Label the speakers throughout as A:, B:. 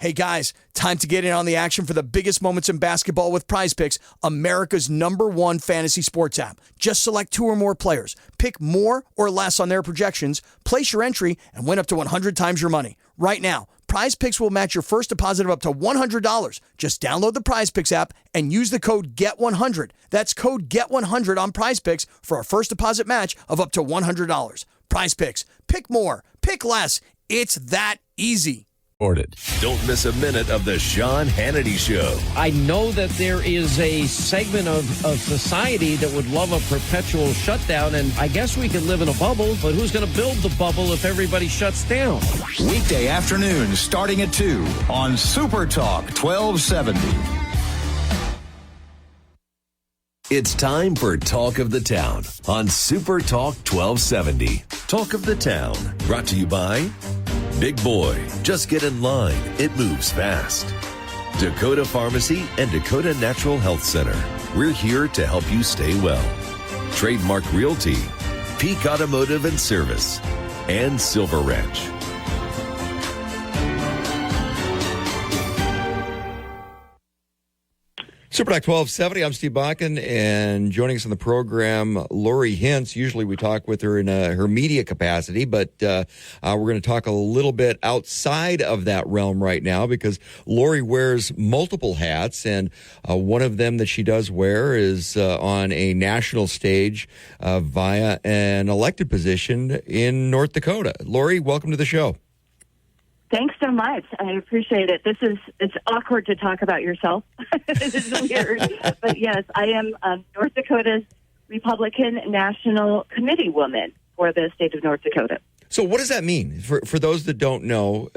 A: Hey guys, time to get in on the action for the biggest moments in basketball with Prize Picks, America's #1 fantasy sports app. Just select 2 or more players, pick more or less on their projections, place your entry, and win up to 100 times your money. Right now, Prize Picks will match your first deposit of up to $100. Just download the Prize Picks app and use the code GET100. That's code GET100 on Prize Picks for a first deposit match of up to $100. Prize Picks. Pick more. Pick less. It's that easy.
B: Don't miss a minute of the Sean Hannity Show.
C: I know that there is a segment of society that would love a perpetual shutdown, and I guess we could live in a bubble, but who's going to build the bubble if everybody shuts down?
D: Weekday afternoons starting at 2 on Super Talk 1270.
B: It's time for Talk of the Town on Super Talk 1270. Talk of the Town, brought to you by Big Boy. Just get in line. It moves fast. Dakota Pharmacy and Dakota Natural Health Center. We're here to help you stay well. Trademark Realty, Peak Automotive and Service, and Silver Ranch.
E: Super Talk 1270, I'm Steve Bakken, and joining us on the program, Lori Hintz. Usually we talk with her in her media capacity, but we're going to talk a little bit outside of that realm right now because Lori wears multiple hats, and one of them that she does wear is on a national stage via an elected position in North Dakota. Lori, welcome to the show.
F: Thanks so much. I appreciate it. It's awkward to talk about yourself. This is weird. But yes, I am North Dakota's Republican National Committee woman for the state of North Dakota.
E: So what does that mean? For those that don't know,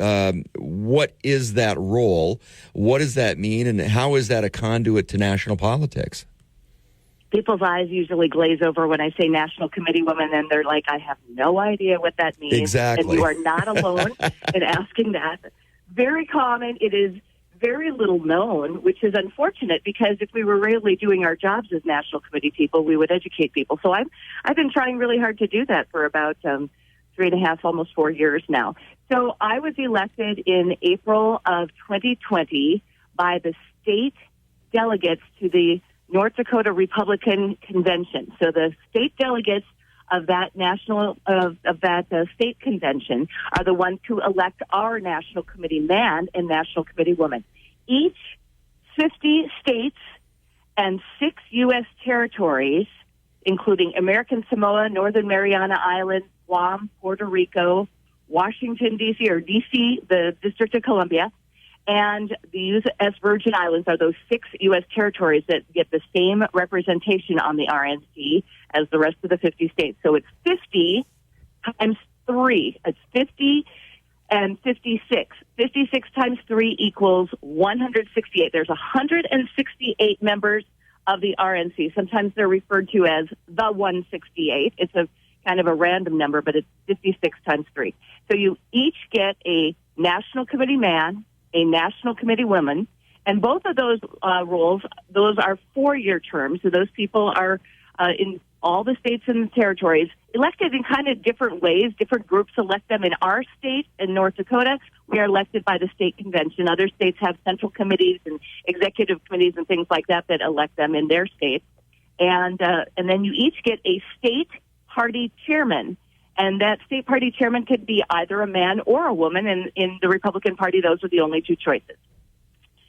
E: what is that role? What does that mean? And how is that a conduit to national politics?
F: People's eyes usually glaze over when I say National Committee woman, and they're like, I have no idea what that means.
E: Exactly.
F: And you are not alone in asking that. Very common. It is very little known, which is unfortunate because if we were really doing our jobs as National Committee people, we would educate people. So I've been trying really hard to do that for about 3.5, almost 4 years now. So I was elected in April of 2020 by the state delegates to the North Dakota Republican Convention. So the state delegates of that state convention are the ones who elect our National Committee man and National Committee woman. Each 50 states and 6 U.S. territories, including American Samoa, Northern Mariana Islands, Guam, Puerto Rico, Washington, D.C., or D.C., the District of Columbia, and the U.S. Virgin Islands are those 6 U.S. territories that get the same representation on the RNC as the rest of the 50 states. So it's 50 times 3. It's 50 and 56. 56 times 3 equals 168. There's 168 members of the RNC. Sometimes they're referred to as the 168. It's a kind of a random number, but it's 56 times 3. So you each get a National Committee man, a National Committee woman, and both of those roles, those are 4-year terms. So those people are in all the states and territories, elected in kind of different ways. Different groups elect them. In our state, in North Dakota, we are elected by the state convention. Other states have central committees and executive committees and things like that that elect them in their states. And then you each get a state party chairman. And that state party chairman could be either a man or a woman. And in the Republican Party, those are the only 2 choices.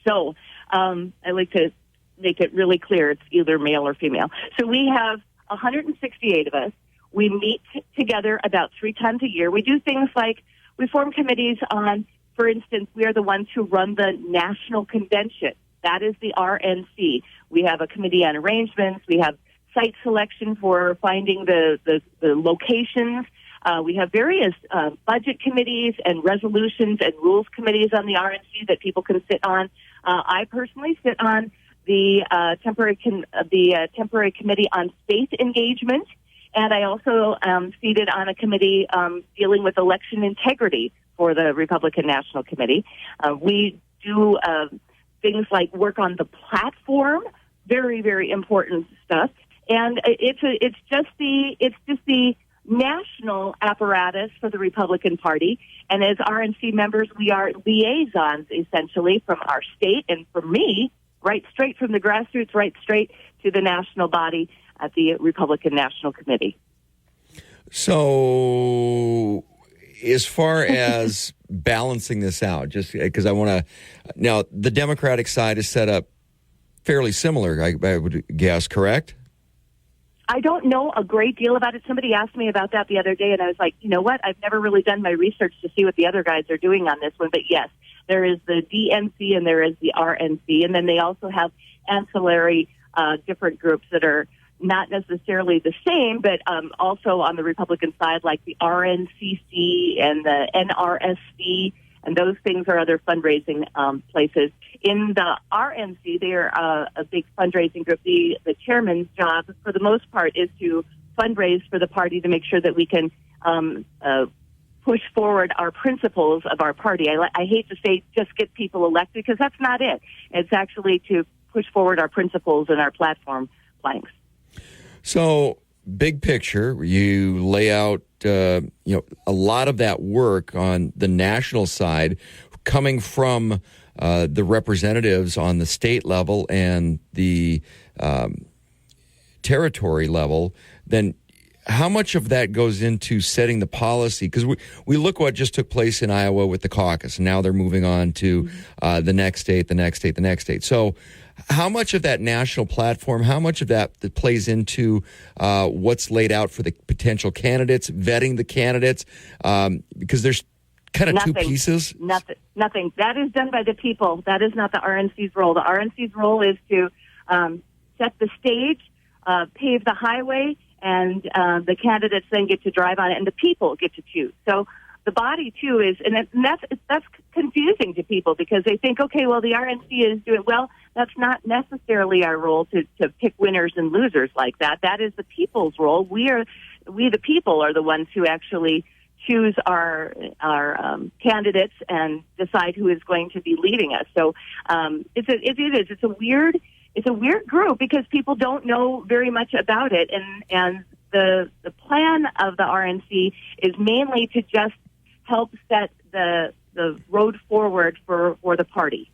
F: So I like to make it really clear it's either male or female. So we have 168 of us. We meet together about 3 times a year. We do things like we form committees on, for instance, we are the ones who run the national convention. That is the RNC. We have a committee on arrangements. We have site selection for finding the locations. We have various budget committees and resolutions and rules committees on the RNC that people can sit on. I personally sit on the temporary committee on state engagement, and I also seated on a committee dealing with election integrity for the Republican National Committee. We do things like work on the platform, very, very important stuff. And it's just the national apparatus for the Republican Party. And as RNC members, we are liaisons, essentially, from our state and from me, right straight from the grassroots, right straight to the national body at the Republican National Committee.
E: So, as far as balancing this out, just because I want to, now the Democratic side is set up fairly similar, I would guess, correct?
F: I don't know a great deal about it. Somebody asked me about that the other day, and I was like, you know what? I've never really done my research to see what the other guys are doing on this one. But yes, there is the DNC and there is the RNC, and then they also have ancillary different groups that are not necessarily the same, but also on the Republican side, like the RNCC and the NRSC, and those things are other fundraising places. In the RNC, they are a big fundraising group. The chairman's job, for the most part, is to fundraise for the party to make sure that we can push forward our principles of our party. I hate to say just get people elected, because that's not it. It's actually to push forward our principles and our platform planks.
E: So, big picture, you lay out a lot of that work on the national side coming from the representatives on the state level and the territory level. Then how much of that goes into setting the policy? Because we look what just took place in Iowa with the caucus, and now they're moving on to the next state, the next state, the next state. So how much of that national platform, how much of that plays into what's laid out for the potential candidates, vetting the candidates? Because there's kind of two pieces.
F: Nothing. That is done by the people. That is not the RNC's role. The RNC's role is to set the stage, pave the highway, and the candidates then get to drive on it, and the people get to choose. So the body, too, is, and that's confusing to people, because they think, okay, well, the RNC is doing, well, that's not necessarily our role to pick winners and losers like that. That is the people's role. We the people are the ones who actually choose our candidates and decide who is going to be leading us. So it's a weird group, because people don't know very much about it, and the plan of the RNC is mainly to just help set the road forward for the party.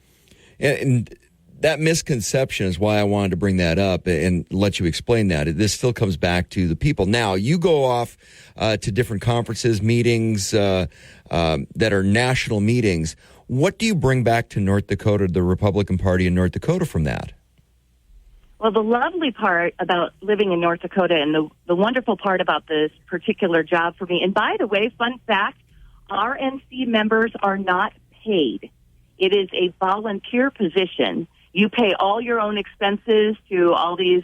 E: And that misconception is why I wanted to bring that up and let you explain that. This still comes back to the people. Now, you go off to different conferences, meetings that are national meetings. What do you bring back to North Dakota, the Republican Party in North Dakota, from that?
F: Well, the lovely part about living in North Dakota, and the wonderful part about this particular job for me, and by the way, fun fact, RNC members are not paid. It is a volunteer position. You pay all your own expenses to all these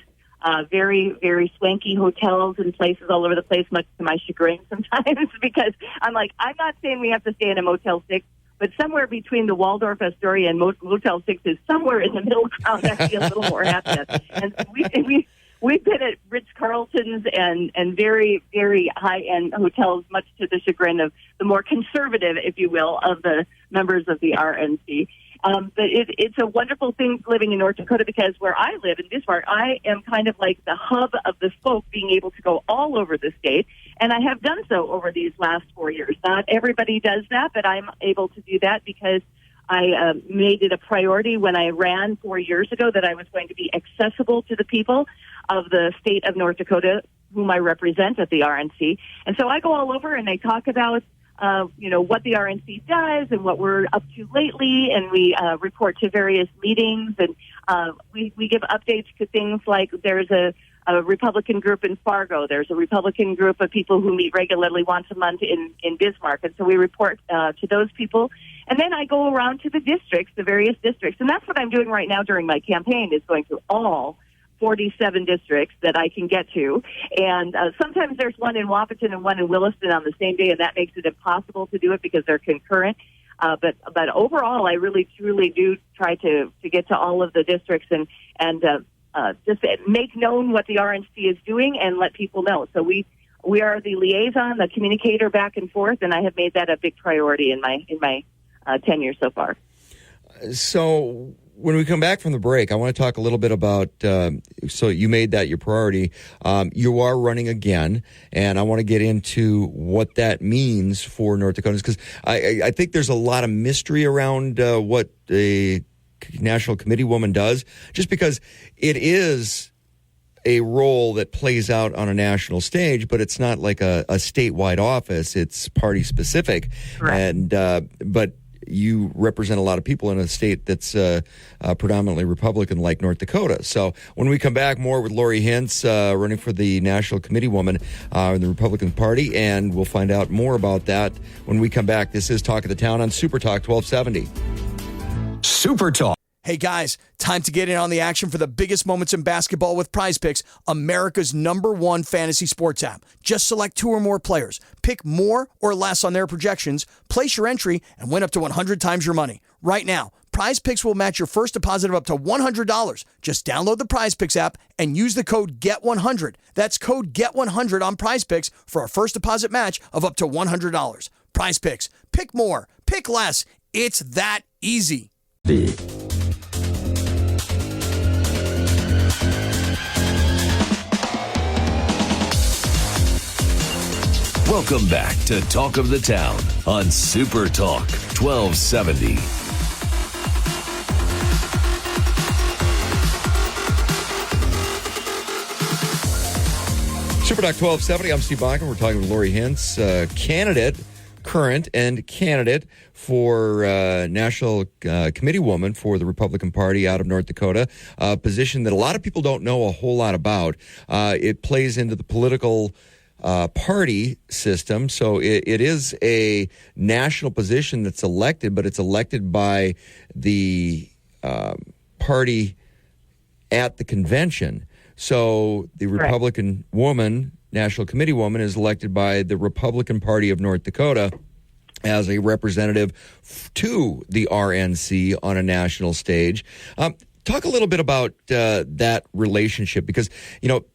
F: very, very swanky hotels and places all over the place, much to my chagrin sometimes, because I'm not saying we have to stay in a Motel 6, but somewhere between the Waldorf Astoria and Motel 6 is somewhere in the middle ground. I'd be a little more happy. And we've been at Ritz-Carltons and very, very high-end hotels, much to the chagrin of the more conservative, if you will, of the members of the RNC. But it's a wonderful thing living in North Dakota, because where I live in Bismarck, I am kind of like the hub of the spoke, being able to go all over the state. And I have done so over these last 4 years. Not everybody does that, but I'm able to do that because I made it a priority when I ran 4 years ago that I was going to be accessible to the people of the state of North Dakota, whom I represent at the RNC. And so I go all over and I talk about what the RNC does and what we're up to lately, and we report to various meetings, and we give updates to things like there's a Republican group in Fargo. There's a Republican group of people who meet regularly once a month in Bismarck, and so we report to those people. And then I go around to the districts, the various districts, and that's what I'm doing right now during my campaign, is going to all 47 districts that I can get to. And sometimes there's one in Wahpeton and one in Williston on the same day, and that makes it impossible to do it because they're concurrent. But overall, I really, truly do try to get to all of the districts and just make known what the RNC is doing and let people know. So we are the liaison, the communicator back and forth, and I have made that a big priority in my tenure so far.
E: So when we come back from the break, I want to talk a little bit about, so you made that your priority. You are running again, and I want to get into what that means for North Dakotans, because I think there's a lot of mystery around what a National Committee woman does, just because it is a role that plays out on a national stage, but it's not like a statewide office. It's party specific.
F: Correct.
E: And, but you represent a lot of people in a state that's predominantly Republican like North Dakota. So when we come back, more with Lori Hintz, running for the National Committee woman in the Republican Party, and we'll find out more about that when we come back. This is Talk of the Town on Super Talk 1270.
D: Super Talk.
A: Hey guys, time to get in on the action for the biggest moments in basketball with Prize Picks, America's #1 fantasy sports app. Just select 2 or more players, pick more or less on their projections, place your entry, and win up to 100 times your money. Right now, Prize Picks will match your first deposit of up to $100. Just download the Prize Picks app and use the code GET100. That's code GET100 on Prize Picks for a first deposit match of up to $100. Prize Picks. Pick more. Pick less. It's that easy.
B: Welcome back to Talk of the Town on Super Talk 1270.
E: Super Talk 1270. I'm Steve Bakken. We're talking with Lori Hintz, current candidate for National Committee woman for the Republican Party out of North Dakota, a position that a lot of people don't know a whole lot about. It plays into the political party system. So it is a national position that's elected, but it's elected by the party at the convention. So the Republican woman, National Committee woman, is elected by the Republican Party of North Dakota as a representative to the RNC on a national stage. Talk a little bit about that relationship, because, you know,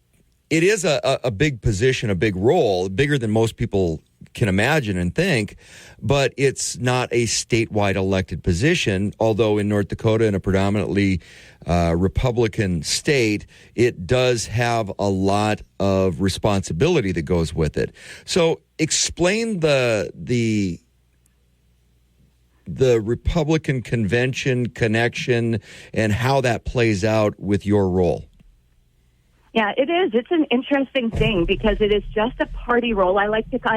E: it is a big position, a big role, bigger than most people can imagine and think, but it's not a statewide elected position, although in North Dakota, in a predominantly Republican state, it does have a lot of responsibility that goes with it. So explain the Republican convention connection and how that plays out with your role.
F: Yeah, it is. It's an interesting thing because it is just a party role. I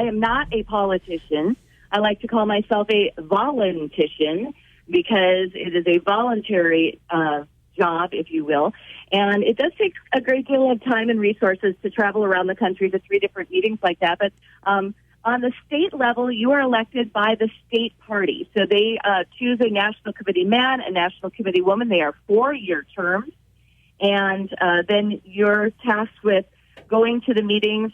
F: am not a politician. I like to call myself a voluntian because it is a voluntary job, if you will. And it does take a great deal of time and resources to travel around the country to 3 different meetings like that. But on the state level, you are elected by the state party. So they choose a National Committee man, a National Committee woman. They are 4-year terms. And then you're tasked with going to the meetings,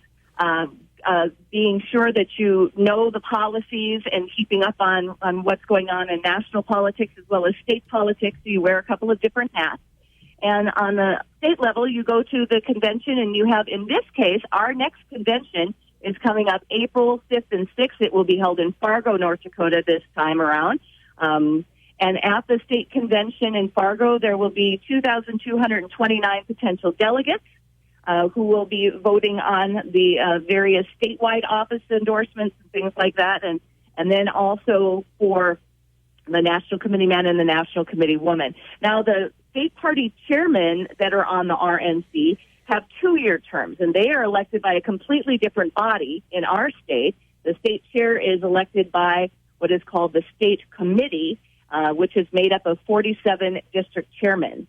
F: being sure that you know the policies and keeping up on what's going on in national politics as well as state politics. So you wear a couple of different hats. And on the state level, you go to the convention, and you have, in this case, our next convention is coming up April 5th and 6th. It will be held in Fargo, North Dakota this time around. And at the state convention in Fargo, there will be 2,229 potential delegates who will be voting on the various statewide office endorsements and things like that. And then also for the National Committee man and the National Committee woman. Now, the state party chairmen that are on the RNC have 2-year terms, and they are elected by a completely different body in our state. The state chair is elected by what is called the state committee, which is made up of 47 district chairmen.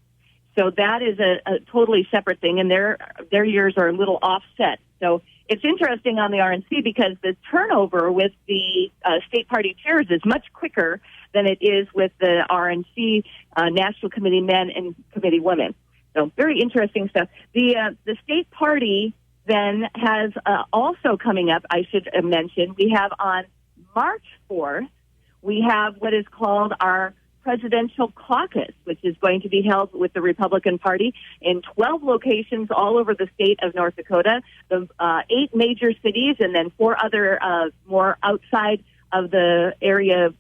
F: So that is a totally separate thing, and their years are a little offset. So it's interesting on the RNC because the turnover with the state party chairs is much quicker than it is with the RNC National Committee men and committee women. So very interesting stuff. The state party then has also coming up, I should mention, we have on March 4th, we have what is called our presidential caucus, which is going to be held with the Republican Party in 12 locations all over the state of North Dakota, the 8 major cities, and then 4 other more outside of the area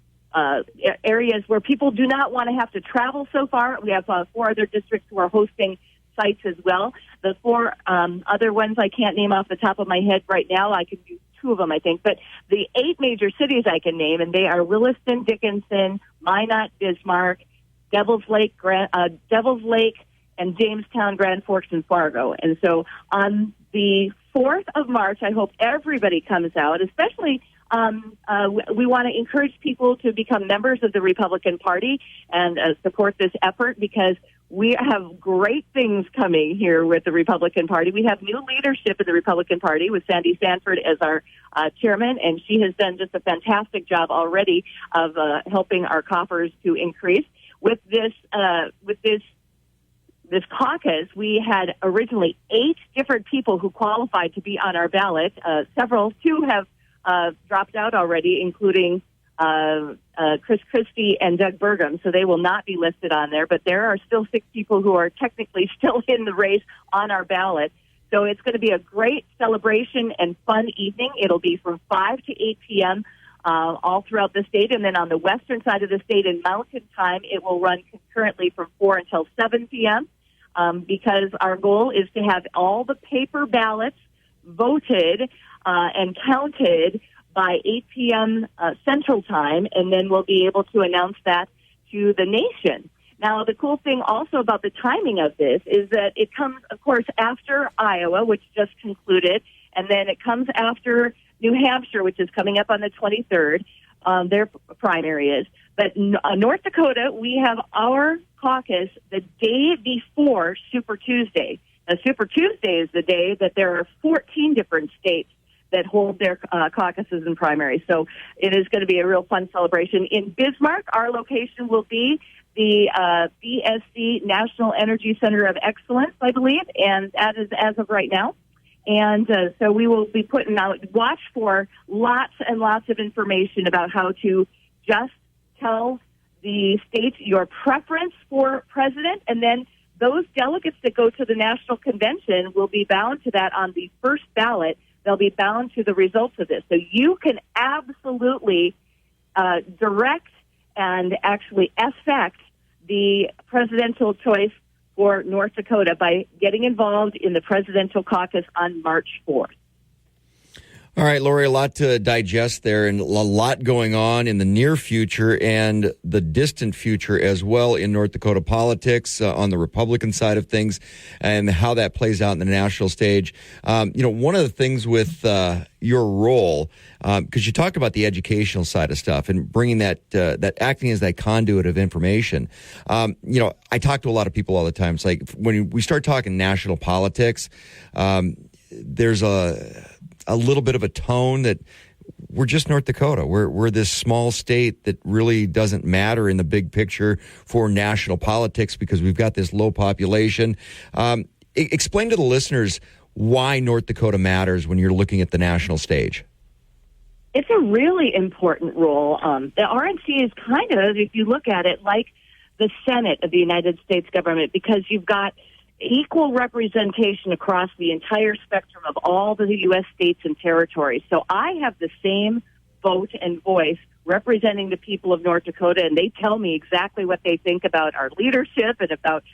F: areas where people do not want to have to travel so far. We have 4 other districts who are hosting sites as well. The 4 other ones I can't name off the top of my head right now. I can do 2 of them, I think. But the 8 major cities I can name, and they are Williston, Dickinson, Minot, Bismarck, Devil's Lake, and Jamestown, Grand Forks, and Fargo. And so on the 4th of March, I hope everybody comes out, especially we want to encourage people to become members of the Republican Party and support this effort, because we have great things coming here with the Republican Party. We have new leadership in the Republican Party with Sandy Sanford as our chairman, and she has done just a fantastic job already of helping our coffers to increase. With this caucus, we had originally 8 different people who qualified to be on our ballot. 2 have dropped out already, including Chris Christie and Doug Burgum, so they will not be listed on there. But there are still 6 people who are technically still in the race on our ballot. So it's going to be a great celebration and fun evening. It'll be from 5 to 8 p.m. All throughout the state. And then on the western side of the state in Mountain Time, it will run concurrently from 4 until 7 p.m. Because our goal is to have all the paper ballots voted and counted by 8 p.m. Central Time, and then we'll be able to announce that to the nation. Now, the cool thing also about the timing of this is that it comes, of course, after Iowa, which just concluded, and then it comes after New Hampshire, which is coming up on the 23rd, their primary is. But North Dakota, we have our caucus the day before Super Tuesday. Now, Super Tuesday is the day that there are 14 different states that hold their caucuses and primaries. So it is going to be a real fun celebration. In Bismarck, our location will be the BSC National Energy Center of Excellence, I believe, and that is as of right now. And so we will be putting out, watch for lots and lots of information about how to just tell the state your preference for president, and then those delegates that go to the National Convention will be bound to that on the first ballot. They'll be bound to the results of this. So you can absolutely direct and actually affect the presidential choice for North Dakota by getting involved in the presidential caucus on March 4th.
E: All right, Lori, a lot to digest there, and a lot going on in the near future and the distant future as well in North Dakota politics on the Republican side of things, and how that plays out in the national stage. One of the things with your role, because you talked about the educational side of stuff and bringing that acting as that conduit of information. I talk to a lot of people all the time. It's like when we start talking national politics, there's a little bit of a tone that we're just North Dakota. We're this small state that really doesn't matter in the big picture for national politics because we've got this low population. Explain to the listeners why North Dakota matters when you're looking at the national stage.
F: It's a really important role. The RNC is kind of, if you look at it, like the Senate of the United States government, because you've got equal representation across the entire spectrum of all the U.S. states and territories. So I have the same vote and voice representing the people of North Dakota, and they tell me exactly what they think about our leadership and about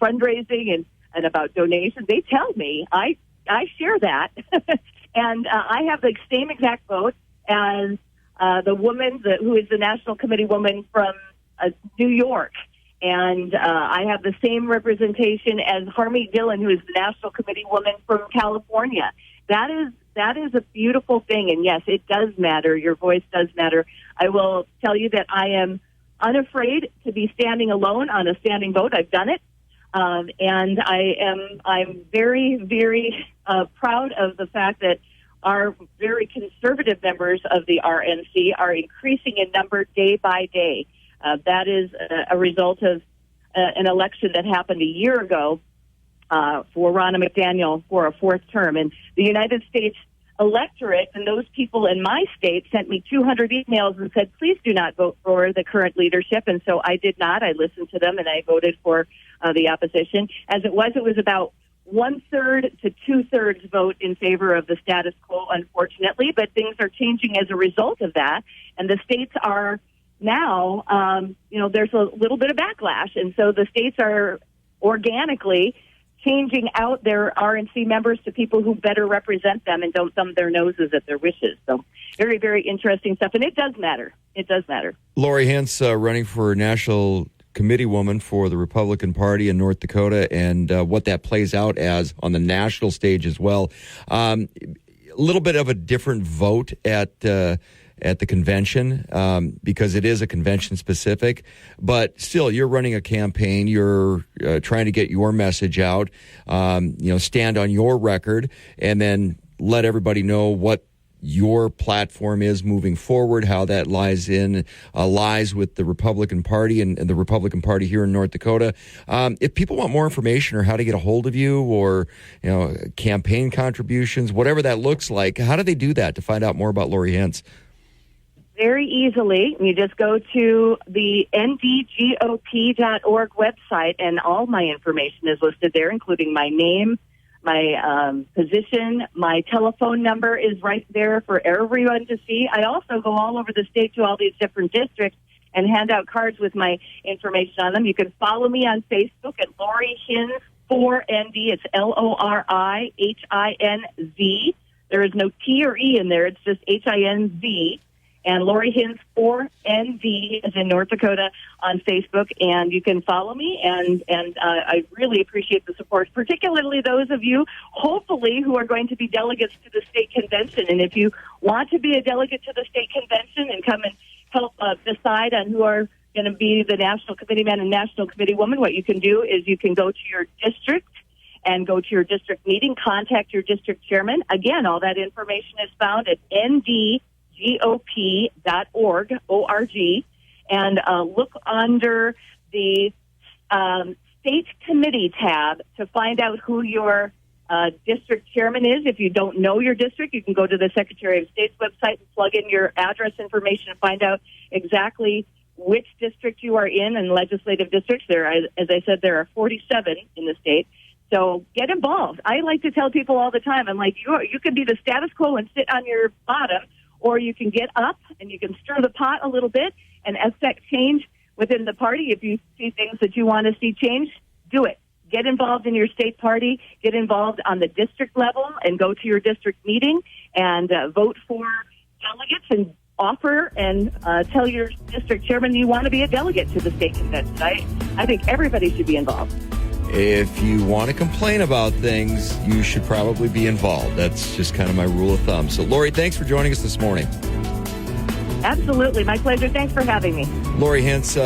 F: fundraising and about donations. They tell me. I share that. And I have the same exact vote as the woman who is the National Committee woman from New York. And I have the same representation as Harmie Dillon, who is the National Committee woman from California. That is a beautiful thing. And yes, it does matter. Your voice does matter. I will tell you that I am unafraid to be standing alone on a standing vote. I've done it. And I'm very, very proud of the fact that our very conservative members of the RNC are increasing in number day by day. That is a result of an election that happened a year ago for Ronna McDaniel for a 4th term. And the United States electorate and those people in my state sent me 200 emails and said, please do not vote for the current leadership. And so I did not. I listened to them and I voted for the opposition. As it was about 1/3 to 2/3 vote in favor of the status quo, unfortunately. But things are changing as a result of that. And the states are now, there's a little bit of backlash. And so the states are organically changing out their RNC members to people who better represent them and don't thumb their noses at their wishes. So very, very interesting stuff. And it does matter. It does matter.
E: Lori Hintz, running for National Committee Woman for the Republican Party in North Dakota, and what that plays out as on the national stage as well. A little bit of a different vote at the convention because it is a convention specific, but still you're running a campaign. You're trying to get your message out, stand on your record, and then let everybody know what your platform is moving forward, how that lies with the Republican Party and the Republican Party here in North Dakota. If people want more information or how to get a hold of you or, campaign contributions, whatever that looks like, how do they do that to find out more about Lori Hintz?
F: Very easily. You just go to the ndgop.org website, and all my information is listed there, including my name, my position, my telephone number is right there for everyone to see. I also go all over the state to all these different districts and hand out cards with my information on them. You can follow me on Facebook at Lori Hintz 4ND. It's LORIHINZ. There is no T or E in there. It's just HINZ. And Lori Hintz 4ND is in North Dakota on Facebook, and you can follow me. And I really appreciate the support, particularly those of you, hopefully, who are going to be delegates to the state convention. And if you want to be a delegate to the state convention and come and help decide on who are going to be the national committee man and national committee woman, what you can do is you can go to your district and go to your district meeting, contact your district chairman. Again, all that information is found at ndgop.org, O-R-G, and look under the state committee tab to find out who your district chairman is. If you don't know your district, you can go to the Secretary of State's website and plug in your address information and find out exactly which district you are in and legislative districts. As I said, there are 47 in the state. So get involved. I like to tell people all the time, I'm like, you can be the status quo and sit on your bottom, or you can get up and you can stir the pot a little bit and affect change within the party. If you see things that you want to see change, do it. Get involved in your state party. Get involved on the district level and go to your district meeting and vote for delegates and offer and tell your district chairman you want to be a delegate to the state convention. I think everybody should be involved.
E: If you want to complain about things, you should probably be involved. That's just kind of my rule of thumb. So, Lori, thanks for joining us this morning.
F: Absolutely. My pleasure. Thanks for having me.
E: Lori Hintz,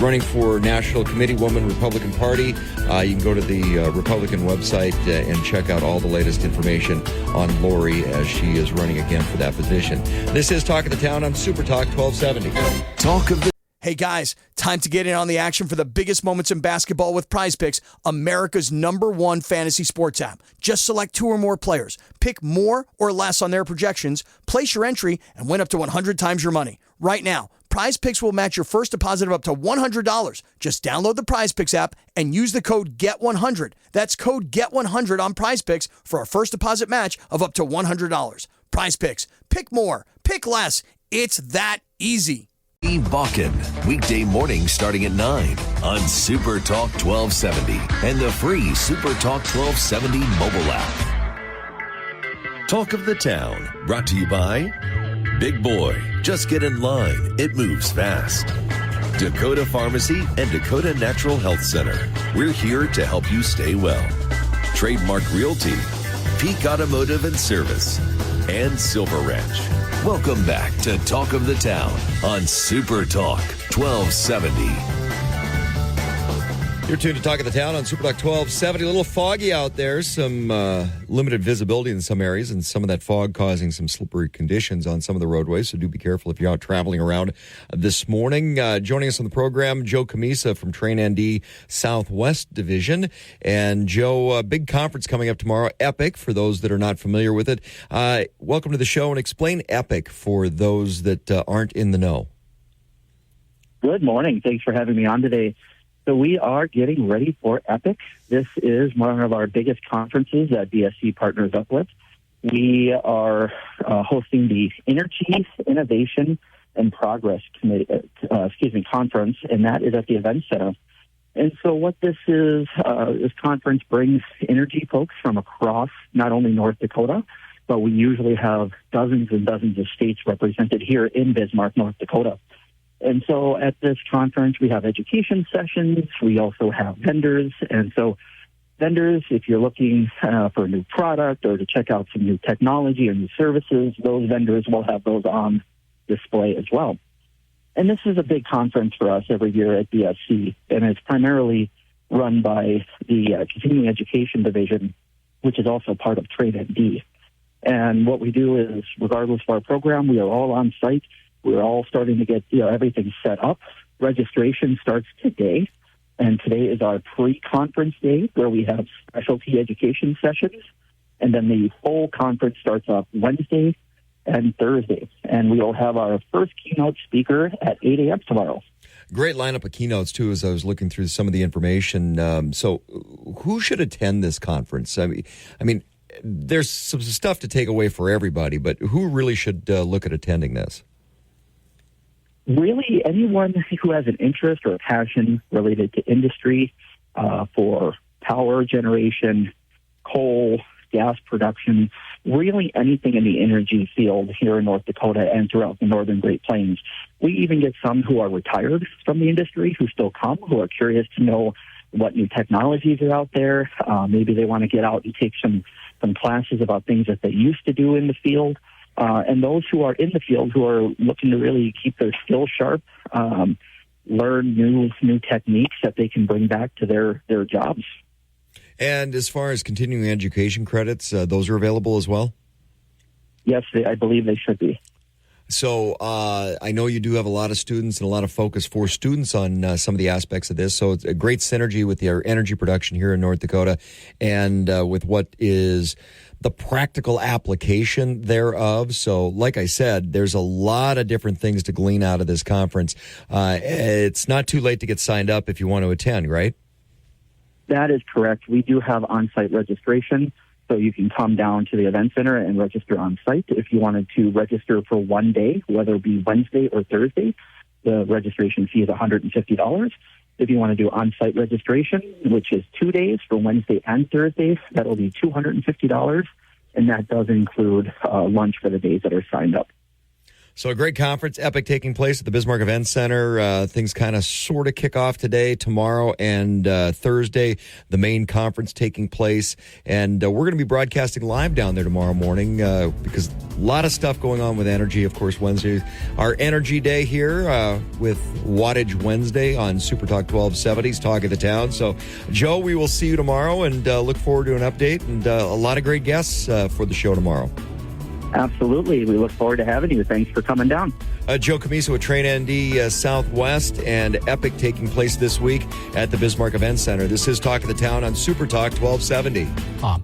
E: running for National Committee Woman, Republican Party. You can go to the Republican website and check out all the latest information on Lori as she is running again for that position. This is Talk of the Town on Super Talk 1270.
B: Talk of the
A: Hey guys, time to get in on the action for the biggest moments in basketball with Prize Picks, America's #1 fantasy sports app. Just select 2 or more players, pick more or less on their projections, place your entry, and win up to 100 times your money. Right now, Prize Picks will match your first deposit of up to $100. Just download the Prize Picks app and use the code GET100. That's code GET100 on Prize Picks for a first deposit match of up to $100. Prize Picks. Pick more. Pick less. It's that easy.
B: Steve Bakken, weekday mornings starting at 9 on Super Talk 1270 and the free Super Talk 1270 mobile app. Talk of the Town, brought to you by Big Boy, just get in line, it moves fast. Dakota Pharmacy and Dakota Natural Health Center, we're here to help you stay well. Trademark Realty, Peak Automotive and Service, and Silver Ranch. Welcome back to Talk of the Town on Super Talk 1270.
E: You're tuned to Talk of the Town on Super Talk 1270. A little foggy out there, some limited visibility in some areas, and some of that fog causing some slippery conditions on some of the roadways. So do be careful if you're out traveling around this morning. Joining us on the program, Joe Camisa from Train ND Southwest Division. And Joe, big conference coming up tomorrow, EPIC, for those that are not familiar with it. Welcome to the show, and explain EPIC for those that aren't in the know.
G: Good morning. Thanks for having me on today. So we are getting ready for EPIC. This is one of our biggest conferences that BSC partners up with. We are hosting the Inner Chief Innovation and Progress conference, and that is at the Event Center. And so what this is, this conference brings energy folks from across not only North Dakota, but we usually have dozens and dozens of states represented here in Bismarck, North Dakota. And so at this conference, we have education sessions. We also have vendors. And so vendors, if you're looking for a new product or to check out some new technology or new services, those vendors will have those on display as well. And this is a big conference for us every year at BSC, and it's primarily run by the Continuing Education Division, which is also part of Trade ND. And what we do is, regardless of our program, we are all on site. We're all starting to get everything set up. Registration starts today, and today is our pre-conference day where we have specialty education sessions, and then the full conference starts up Wednesday and Thursday. And we will have our first keynote speaker at 8 a.m. tomorrow.
E: Great lineup of keynotes, too, as I was looking through some of the information. So who should attend this conference? I mean, there's some stuff to take away for everybody, but who really should look at attending this?
G: Really, anyone who has an interest or a passion related to industry for power generation, coal, gas production, really anything in the energy field here in North Dakota and throughout the northern Great Plains. We even get some who are retired from the industry who still come, who are curious to know what new technologies are out there. Maybe they want to get out and take some classes about things that they used to do in the field. And those who are in the field who are looking to really keep their skills sharp, learn new techniques that they can bring back to their jobs.
E: And as far as continuing education credits, those are available as well?
G: Yes, I believe they should be.
E: So I know you do have a lot of students and a lot of focus for students on some of the aspects of this. So it's a great synergy with your energy production here in North Dakota and with what is the practical application thereof. So like I said, there's a lot of different things to glean out of this conference. It's not too late to get signed up if you want to attend, right?
G: That is correct. We do have on-site registration, so you can come down to the event center and register on-site. If you wanted to register for one day, whether it be Wednesday or Thursday, the registration fee is $150. If you want to do on-site registration, which is 2 days for Wednesday and Thursday, that will be $250, and that does include lunch for the days that are signed up.
E: So a great conference, Epic, taking place at the Bismarck Event Center. Things kind of sort of kick off today, tomorrow, and Thursday. The main conference taking place. And we're going to be broadcasting live down there tomorrow morning because a lot of stuff going on with energy. Of course, Wednesday, our Energy Day here with Wattage Wednesday on Super Talk 1270's Talk of the Town. So, Joe, we will see you tomorrow and look forward to an update and a lot of great guests for the show tomorrow.
G: Absolutely. We look forward to having you. Thanks for coming down.
E: Joe Camiso with Train ND Southwest and Epic taking place this week at the Bismarck Event Center. This is Talk of the Town on Super Talk 1270.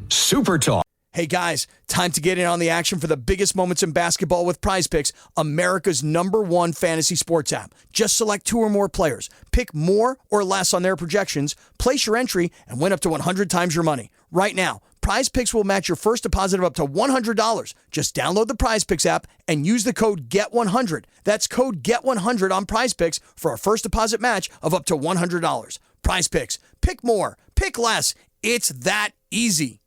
D: Super Talk.
A: Hey guys, time to get in on the action for the biggest moments in basketball with Prize Picks, America's #1 fantasy sports app. Just select 2 or more players. Pick more or less on their projections, place your entry, and win up to 100 times your money. Right now, Prize Picks will match your first deposit of up to $100. Just download the Prize Picks app and use the code GET100. That's code GET100 on Prize Picks for a first deposit match of up to $100. Prize Picks. Pick more. Pick less. It's that easy.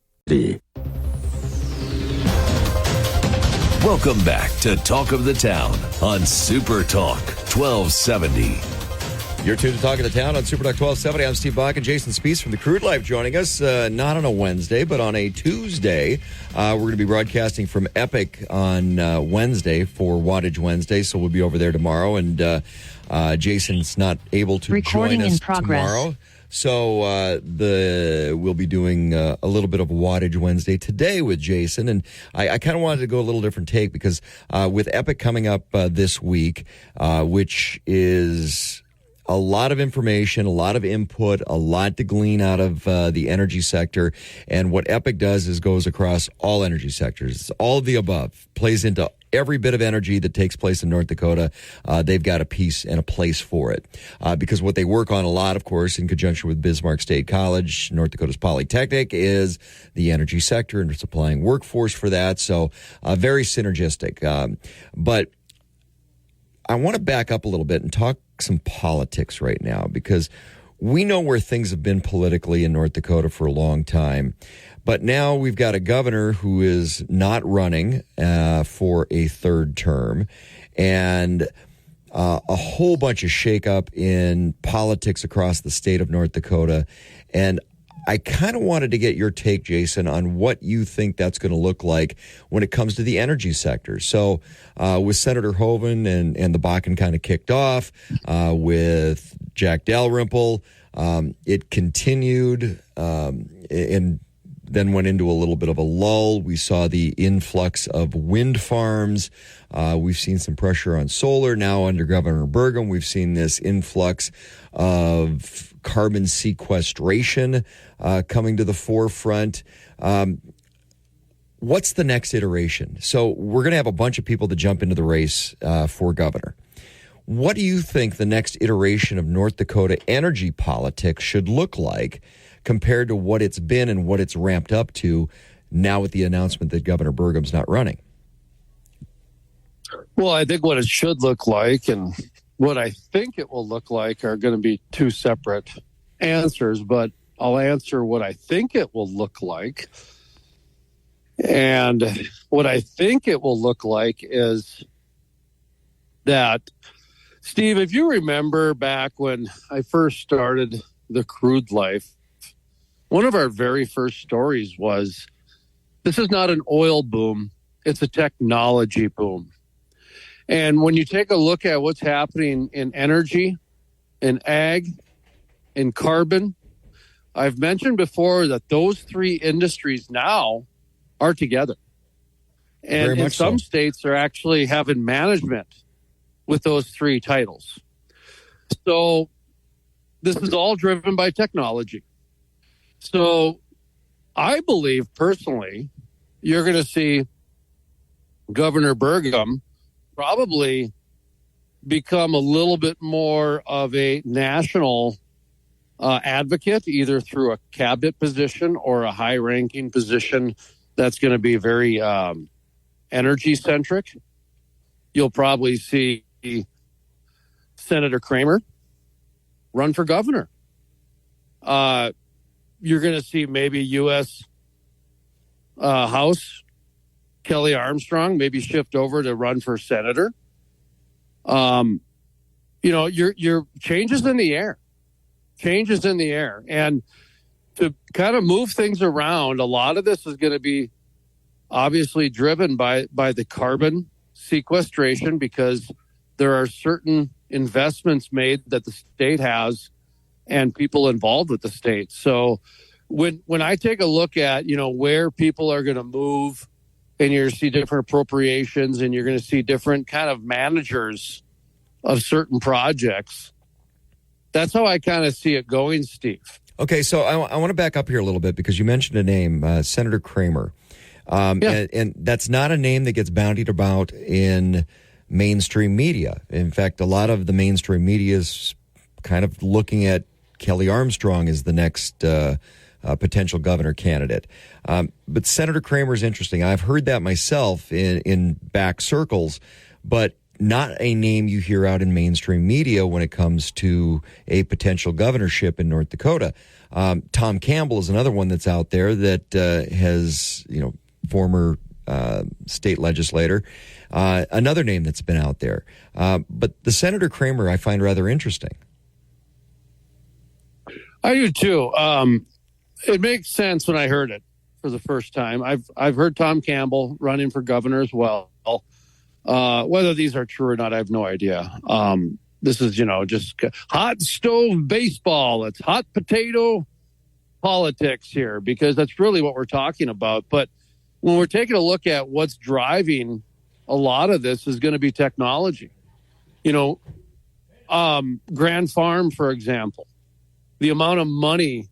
B: Welcome back to Talk of the Town on Super Talk 1270.
E: You're tuned to Talk of the Town on Super Talk 1270. I'm Steve Bach and Jason Spees from the Crude Life joining us, not on a Wednesday, but on a Tuesday. We're going to be broadcasting from Epic on Wednesday for Wattage Wednesday, so we'll be over there tomorrow, and Jason's not able to join us tomorrow. So we'll be doing a little bit of Wattage Wednesday today with Jason, and I kind of wanted to go a little different take because with Epic coming up this week, which is a lot of information, a lot of input, a lot to glean out of the energy sector. And what Epic does is goes across all energy sectors. It's all of the above, plays into every bit of energy that takes place in North Dakota. They've got a piece and a place for it. Because what they work on a lot, of course, in conjunction with Bismarck State College, North Dakota's Polytechnic, is the energy sector and supplying workforce for that. So very synergistic. But I want to back up a little bit and talk some politics right now, because we know where things have been politically in North Dakota for a long time. But now we've got a governor who is not running for a third term, and a whole bunch of shakeup in politics across the state of North Dakota. And I kind of wanted to get your take, Jason, on what you think that's going to look like when it comes to the energy sector. So with Senator Hoeven and the Bakken kind of kicked off, with Jack Dalrymple, it continued and then went into a little bit of a lull. We saw the influx of wind farms. We've seen some pressure on solar. Now under Governor Burgum, we've seen this influx of carbon sequestration coming to the forefront. What's the next iteration? So we're going to have a bunch of people to jump into the race for governor. What do you think the next iteration of North Dakota energy politics should look like compared to what it's been and what it's ramped up to now with the announcement that Governor Burgum's not running?
H: Well, I think what it should look like and what I think it will look like are going to be two separate answers, but I'll answer what I think it will look like. And what I think it will look like is that, Steve, if you remember back when I first started the crude life, one of our very first stories was, this is not an oil boom, it's a technology boom. And when you take a look at what's happening in energy, in ag, in carbon, I've mentioned before that those three industries now are together. And in some states, they're actually having management with those three titles. So this is all driven by technology. So I believe personally, you're going to see Governor Burgum probably become a little bit more of a national advocate, either through a cabinet position or a high-ranking position that's going to be very energy-centric. You'll probably see Senator Kramer run for governor. You're going to see maybe U.S. House Kelly Armstrong maybe shift over to run for senator. Your changes in the air. And to kind of move things around, a lot of this is going to be obviously driven by the carbon sequestration, because there are certain investments made that the state has and people involved with the state. So when I take a look at, where people are going to move, and you're going to see different appropriations and you're going to see different kind of managers of certain projects, that's how I kind of see it going, Steve.
E: Okay, so I want to back up here a little bit, because you mentioned a name, Senator Kramer. And that's not a name that gets bandied about in mainstream media. In fact, a lot of the mainstream media is kind of looking at Kelly Armstrong as the next potential governor candidate. But Senator Kramer is interesting. I've heard that myself in back circles, but not a name you hear out in mainstream media when it comes to a potential governorship in North Dakota. Tom Campbell is another one that's out there that has, former state legislator, another name that's been out there. But the Senator Kramer I find rather interesting.
H: I do too. It makes sense when I heard it for the first time. I've heard Tom Campbell running for governor as well. Whether these are true or not, I have no idea. This is, just hot stove baseball. It's hot potato politics here, because that's really what we're talking about. But when we're taking a look at what's driving a lot of this is going to be technology. Grand Farm, for example, the amount of money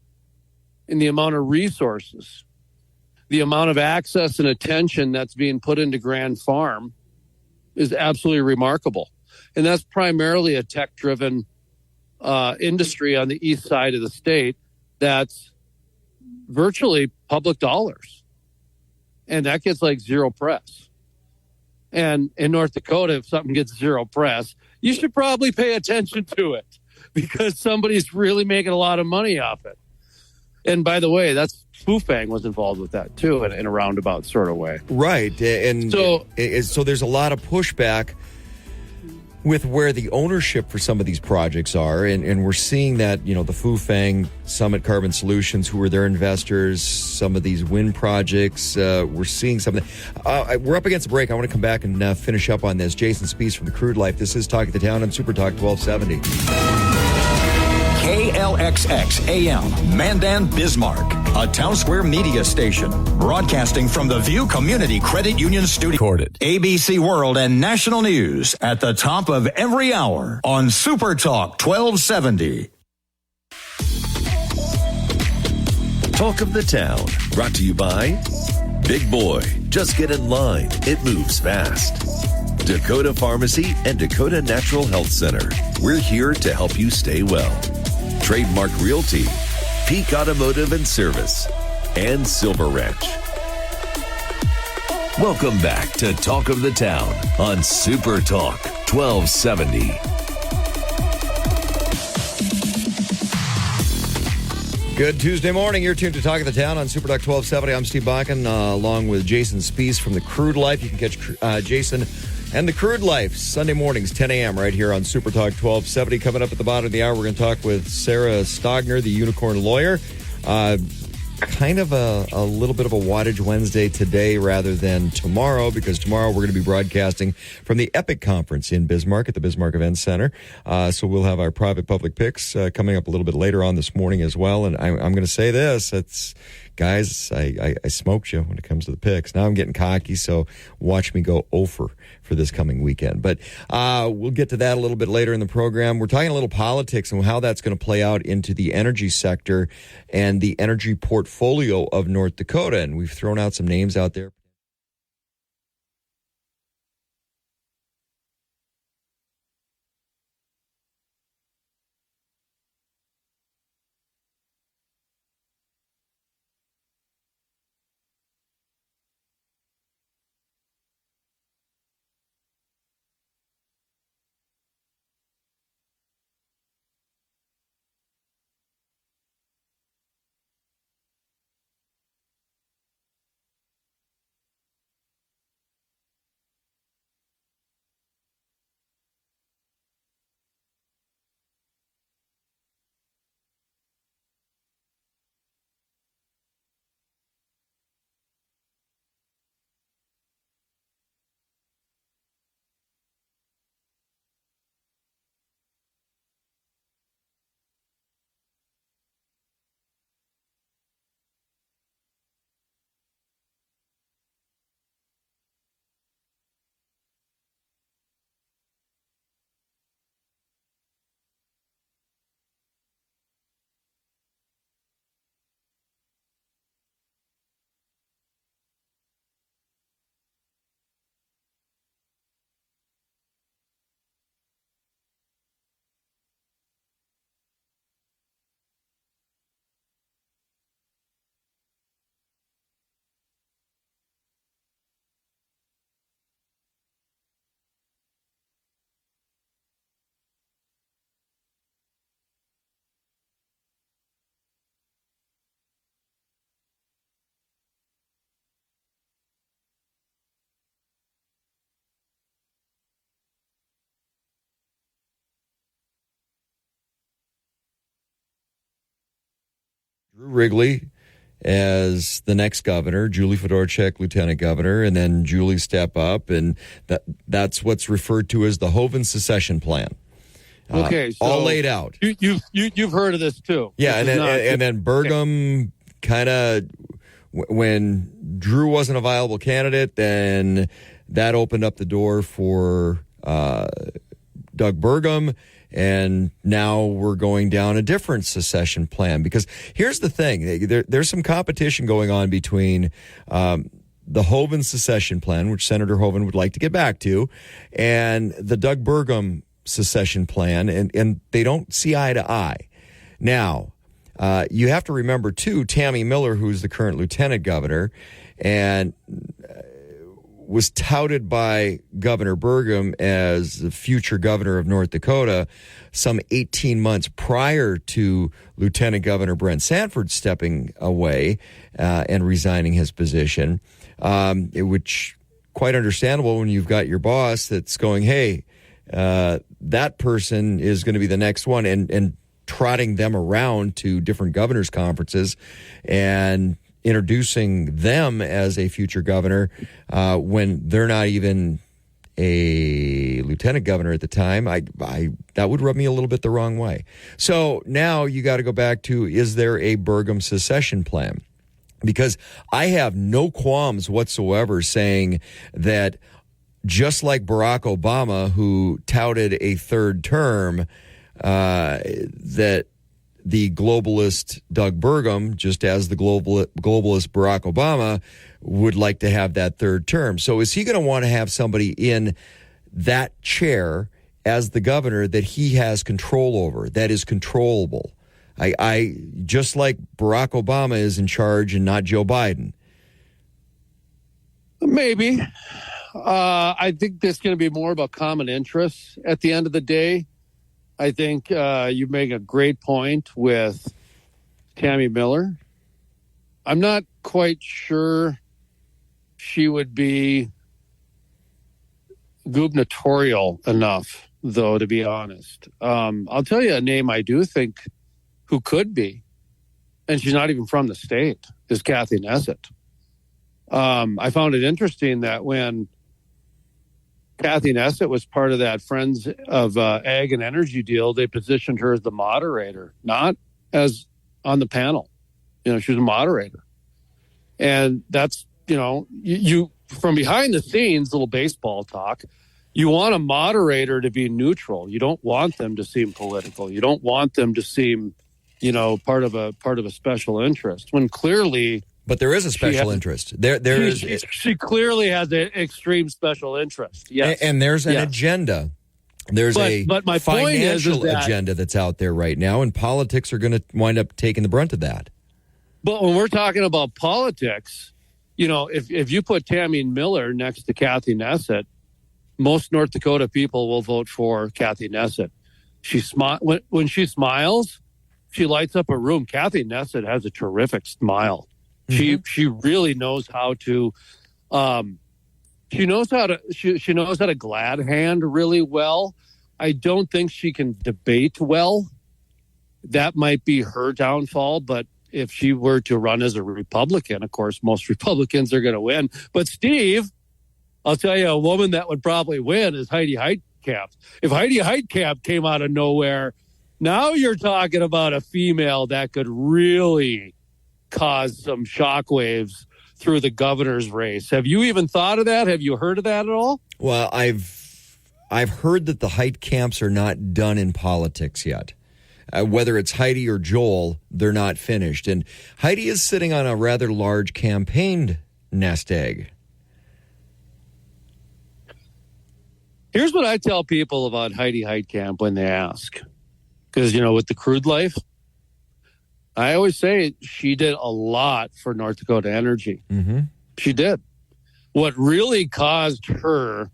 H: and the amount of resources, the amount of access and attention that's being put into Grand Farm is absolutely remarkable. And that's primarily a tech-driven industry on the east side of the state that's virtually public dollars. And that gets like zero press. And in North Dakota, if something gets zero press, you should probably pay attention to it because somebody's really making a lot of money off it. And by the way, that's Fufang was involved with that too, in a roundabout sort of way.
E: Right. And so there's a lot of pushback with where the ownership for some of these projects are. And we're seeing that, the Fufang, Summit Carbon Solutions, who are their investors, some of these wind projects, we're seeing some of that. We're up against a break. I want to come back and finish up on this. Jason Spees from the Crude Life. This is Talk of the Town on Super Talk 1270.
D: KLXX AM, Mandan, Bismarck, a Town Square media station, broadcasting from the View Community Credit Union studio. Recorded. ABC World and national news at the top of every hour on Super Talk 1270.
B: Talk of the Town, brought to you by Big Boy, just get in line, it moves fast. Dakota Pharmacy and Dakota Natural Health Center. We're here to help you stay well. Trademark Realty, Peak Automotive and Service, and Silver Ranch. Welcome back to Talk of the Town on Super Talk 1270.
E: Good Tuesday morning. You're tuned to Talk of the Town on Super Talk 1270. I'm Steve Bakken, along with Jason Spees from the Crude Life. You can catch Jason and the Crude Life Sunday mornings, 10 a.m. right here on Super Talk 1270. Coming up at the bottom of the hour, we're going to talk with Sarah Stogner, the Unicorn Lawyer. Kind of a little bit of a Wattage Wednesday today rather than tomorrow, because tomorrow we're going to be broadcasting from the EPIC Conference in Bismarck at the Bismarck Event Center. So we'll have our private public picks coming up a little bit later on this morning as well. And I'm going to say this, guys, I smoked you when it comes to the picks. Now I'm getting cocky, so watch me go over for this coming weekend. But we'll get to that a little bit later in the program. We're talking a little politics and how that's going to play out into the energy sector and the energy portfolio of North Dakota. And we've thrown out some names out there. Drew Wrigley as the next governor, Julie Fedorchak, lieutenant governor, and then Julie step up, and that's what's referred to as the Hoven secession plan.
H: Okay, so
E: all laid out.
H: You've heard of this too.
E: Yeah, and then Burgum kind of, when Drew wasn't a viable candidate, then that opened up the door for Doug Burgum. And now we're going down a different secession plan, because here's the thing. There's some competition going on between the Hoven secession plan, which Senator Hoven would like to get back to, and the Doug Burgum secession plan, and they don't see eye to eye. Now, you have to remember, too, Tammy Miller, who's the current lieutenant governor, and was touted by Governor Burgum as the future governor of North Dakota some 18 months prior to Lieutenant Governor Brent Sanford stepping away and resigning his position, which quite understandable when you've got your boss that's going, hey, that person is going to be the next one, and trotting them around to different governors' conferences and introducing them as a future governor when they're not even a lieutenant governor at the time. I that would rub me a little bit the wrong way. So now you got to go back to, is there a Burgum secession plan? Because I have no qualms whatsoever saying that, just like Barack Obama, who touted a third term, that the globalist Doug Burgum, just as the globalist Barack Obama, would like to have that third term. So is he going to want to have somebody in that chair as the governor that he has control over, that is controllable? I just like Barack Obama is in charge and not Joe Biden.
H: Maybe. I think this is going to be more about common interests at the end of the day. I think you make a great point with Tammy Miller. I'm not quite sure she would be gubernatorial enough, though, to be honest. I'll tell you a name I do think who could be, and she's not even from the state, is Kathy Nessett. I found it interesting that when Kathy Nessett was part of that Friends of Ag and Energy deal, they positioned her as the moderator, not as on the panel. She was a moderator. And that's, you from behind the scenes, little baseball talk, you want a moderator to be neutral. You don't want them to seem political. You don't want them to seem, part of a special interest, when clearly.
E: But there is a special interest.
H: She clearly has an extreme special interest. Yes,
E: and there's an agenda. There's
H: but my
E: financial
H: point is
E: agenda that's out there right now, and politics are going to wind up taking the brunt of that.
H: But when we're talking about politics, if you put Tammy Miller next to Kathy Nessett, most North Dakota people will vote for Kathy Nessett. When she smiles, she lights up a room. Kathy Nessett has a terrific smile. She really knows how to she knows how to glad hand really well. I don't think she can debate well. That might be her downfall, but if she were to run as a Republican, of course, most Republicans are going to win. But Steve, I'll tell you, a woman that would probably win is Heidi Heitkamp. If Heidi Heitkamp came out of nowhere, now you're talking about a female that could really cause some shockwaves through the governor's race. Have you even thought of that? Have you heard of that at all?
E: Well, I've heard that the Heitkamps are not done in politics yet. Whether it's Heidi or Joel, they're not finished. And Heidi is sitting on a rather large campaign nest egg.
H: Here's what I tell people about Heidi Heitkamp when they ask. Because, with the crude life, I always say she did a lot for North Dakota Energy. Mm-hmm. She did. What really caused her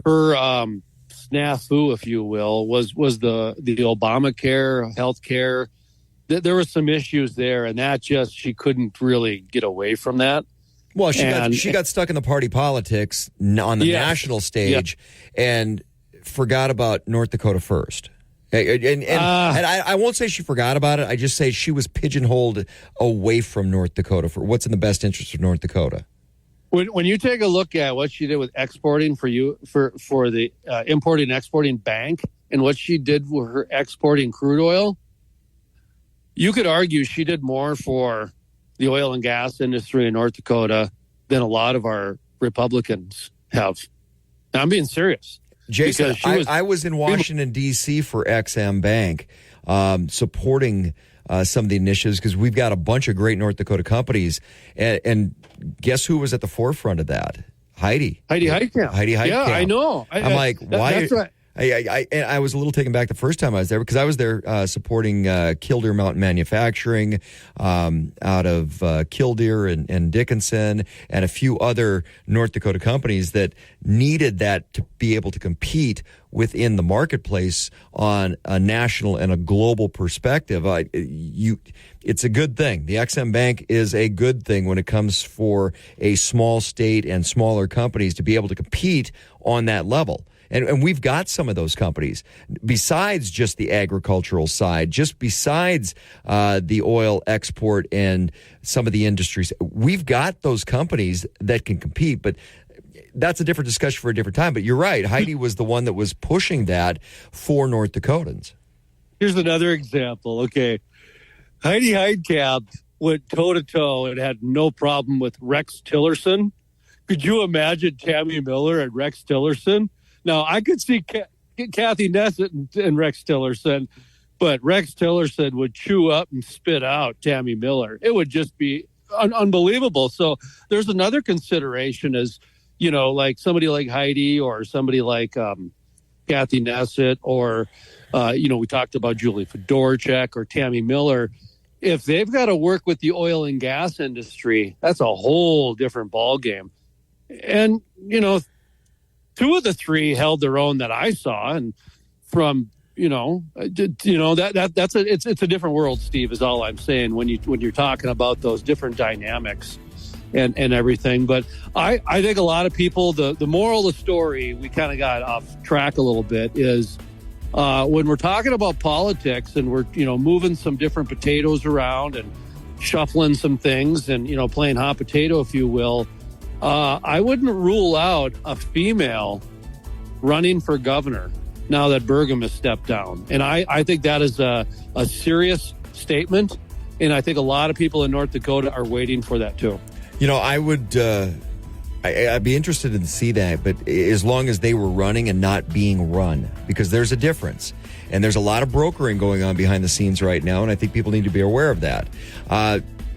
H: snafu, if you will, was the Obamacare, health care. There were some issues there, and she couldn't really get away from that.
E: Well, she got stuck in the party politics on the national stage and forgot about North Dakota first. And I won't say she forgot about it. I just say she was pigeonholed away from North Dakota for what's in the best interest of North Dakota.
H: When you take a look at what she did with exporting for the importing and exporting bank, and what she did with her exporting crude oil, you could argue she did more for the oil and gas industry in North Dakota than a lot of our Republicans have. Now, I'm being serious.
E: Jason, I was in Washington, D.C. for XM Bank, supporting some of the initiatives because we've got a bunch of great North Dakota companies. And guess who was at the forefront of that? Heidi Heitkamp.
H: Yeah, I know.
E: I'm like, why? I was a little taken back the first time I was there because I was there supporting Killdeer Mountain Manufacturing out of Killdeer and Dickinson and a few other North Dakota companies that needed that to be able to compete within the marketplace on a national and a global perspective. It's a good thing. The XM Bank is a good thing when it comes for a small state and smaller companies to be able to compete on that level. And we've got some of those companies besides just the agricultural side, just besides the oil export and some of the industries. We've got those companies that can compete, but that's a different discussion for a different time. But you're right. Heidi was the one that was pushing that for North Dakotans.
H: Here's another example. Okay. Heidi Heidkamp went toe-to-toe and had no problem with Rex Tillerson. Could you imagine Tammy Miller and Rex Tillerson? Now, I could see Kathy Nessett and Rex Tillerson, but Rex Tillerson would chew up and spit out Tammy Miller. It would just be unbelievable. So there's another consideration as, like somebody like Heidi or somebody like Kathy Nessett or, we talked about Julie Fedorchak or Tammy Miller. If they've got to work with the oil and gas industry, that's a whole different ballgame. And, two of the three held their own that I saw, and from that's it's a different world, Steve. Is all I'm saying when you're talking about those different dynamics and everything. But I think a lot of people, the moral of the story, we kind of got off track a little bit, is when we're talking about politics and we're moving some different potatoes around and shuffling some things and playing hot potato, if you will. I wouldn't rule out a female running for governor now that Burgum has stepped down. And I think that is a serious statement. And I think a lot of people in North Dakota are waiting for that too.
E: I would, I'd be interested to see that, but as long as they were running and not being run, because there's a difference. And there's a lot of brokering going on behind the scenes right now. And I think people need to be aware of that.